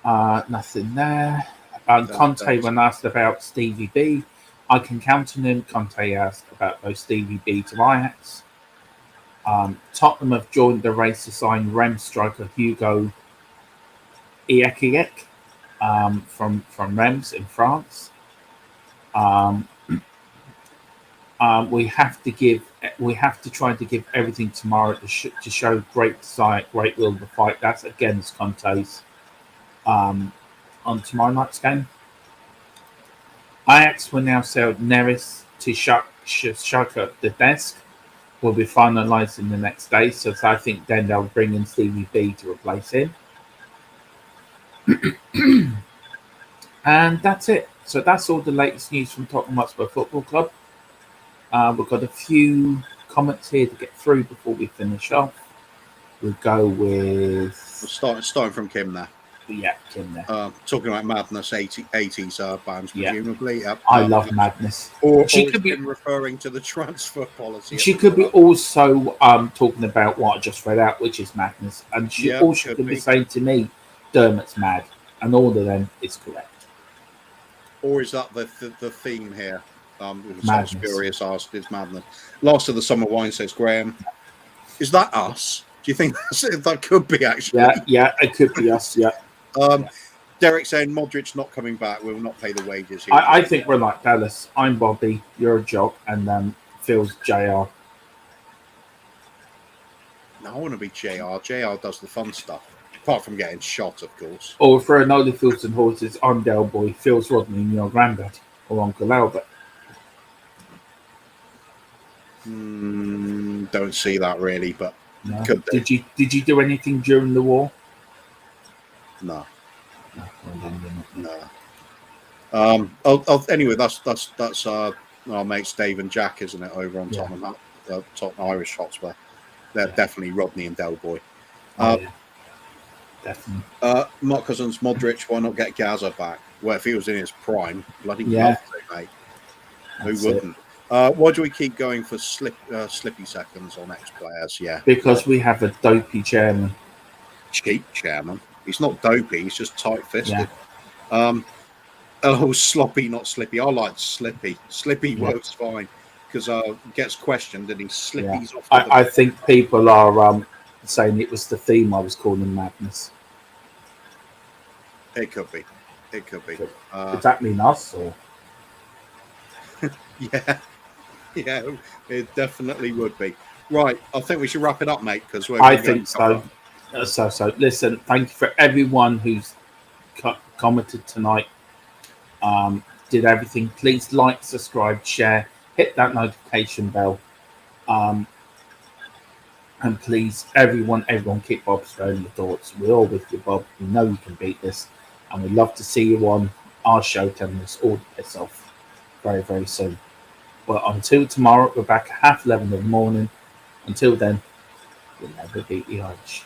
Nothing there. Conte, when asked about Stevie B, I can count on him. Conte asked about both Stevie B to Ajax. Tottenham have joined the race to sign Reims striker Hugo Iekieck from Reims in France. We have to try to give everything tomorrow to show great desire, great will to fight. That's against Conte's on tomorrow night's game. Ajax will now sell Neres to Shakhtar Donetsk. Will be finalised in the next day, so I think then they'll bring in Stevie B to replace him. And that's it. So that's all the latest news from Tottenham Hotspur Football Club. We've got a few comments here to get through before we finish off. We'll go with... Starting from Kim there. yeah, Kim there. Talking about Madness 80s bands, presumably. I love Madness. Or she could be referring to the transfer policy. She could be also talking about what I just read out, which is Madness. And she also could be saying to me, Dermot's mad. And all of them is correct. Or is that the theme here? Sounds Furious asked, is Madness. Last of the Summer Wine, says Graham. Is that us? Do you think that could be actually? Yeah, it could be us, yeah. Derek saying Modric's not coming back. We will not pay the wages. I think we're like Dallas. I'm Bobby, you're a jock, and Phil's JR. No, I want to be JR. JR does the fun stuff. Apart from getting shot, of course. Or for an Ollie Fields and Horses, I'm Del Boy, Phil's Rodney, and your granddad, or Uncle Albert. Don't see that really, but no. Did you do anything during the war? No. No. Anyway, that's our mates Dave and Jack, isn't it? Over on Tottenham, Tottenham Irish Hotspur. They're definitely Rodney and Del Boy. Definitely. Mark Cousins, Modric. Why not get Gaza back? Well, if he was in his prime, bloody love to, mate. Who wouldn't? Why do we keep going for slippy seconds on ex-players? Yeah, because we have a dopey chairman. Cheap chairman. He's not dopey. He's just tight-fisted. Yeah. Sloppy, not slippy. I like slippy. Slippy works fine because gets questioned and he slippies off. I think people are saying it was the theme I was calling Madness. It could be. Does that mean us or? Yeah, it definitely would be. Right, I think we should wrap it up, mate, because I think so. So listen, thank you for everyone who's commented tonight. Did everything. Please like, subscribe, share, hit that notification bell. And please, everyone keep Bob sparing your thoughts. We're all with you, Bob. We know you can beat this. And we'd love to see you on our show telling us all to piss off very, very soon. But until tomorrow, we're back at 11:30 in the morning. Until then, we'll never beat the Irish.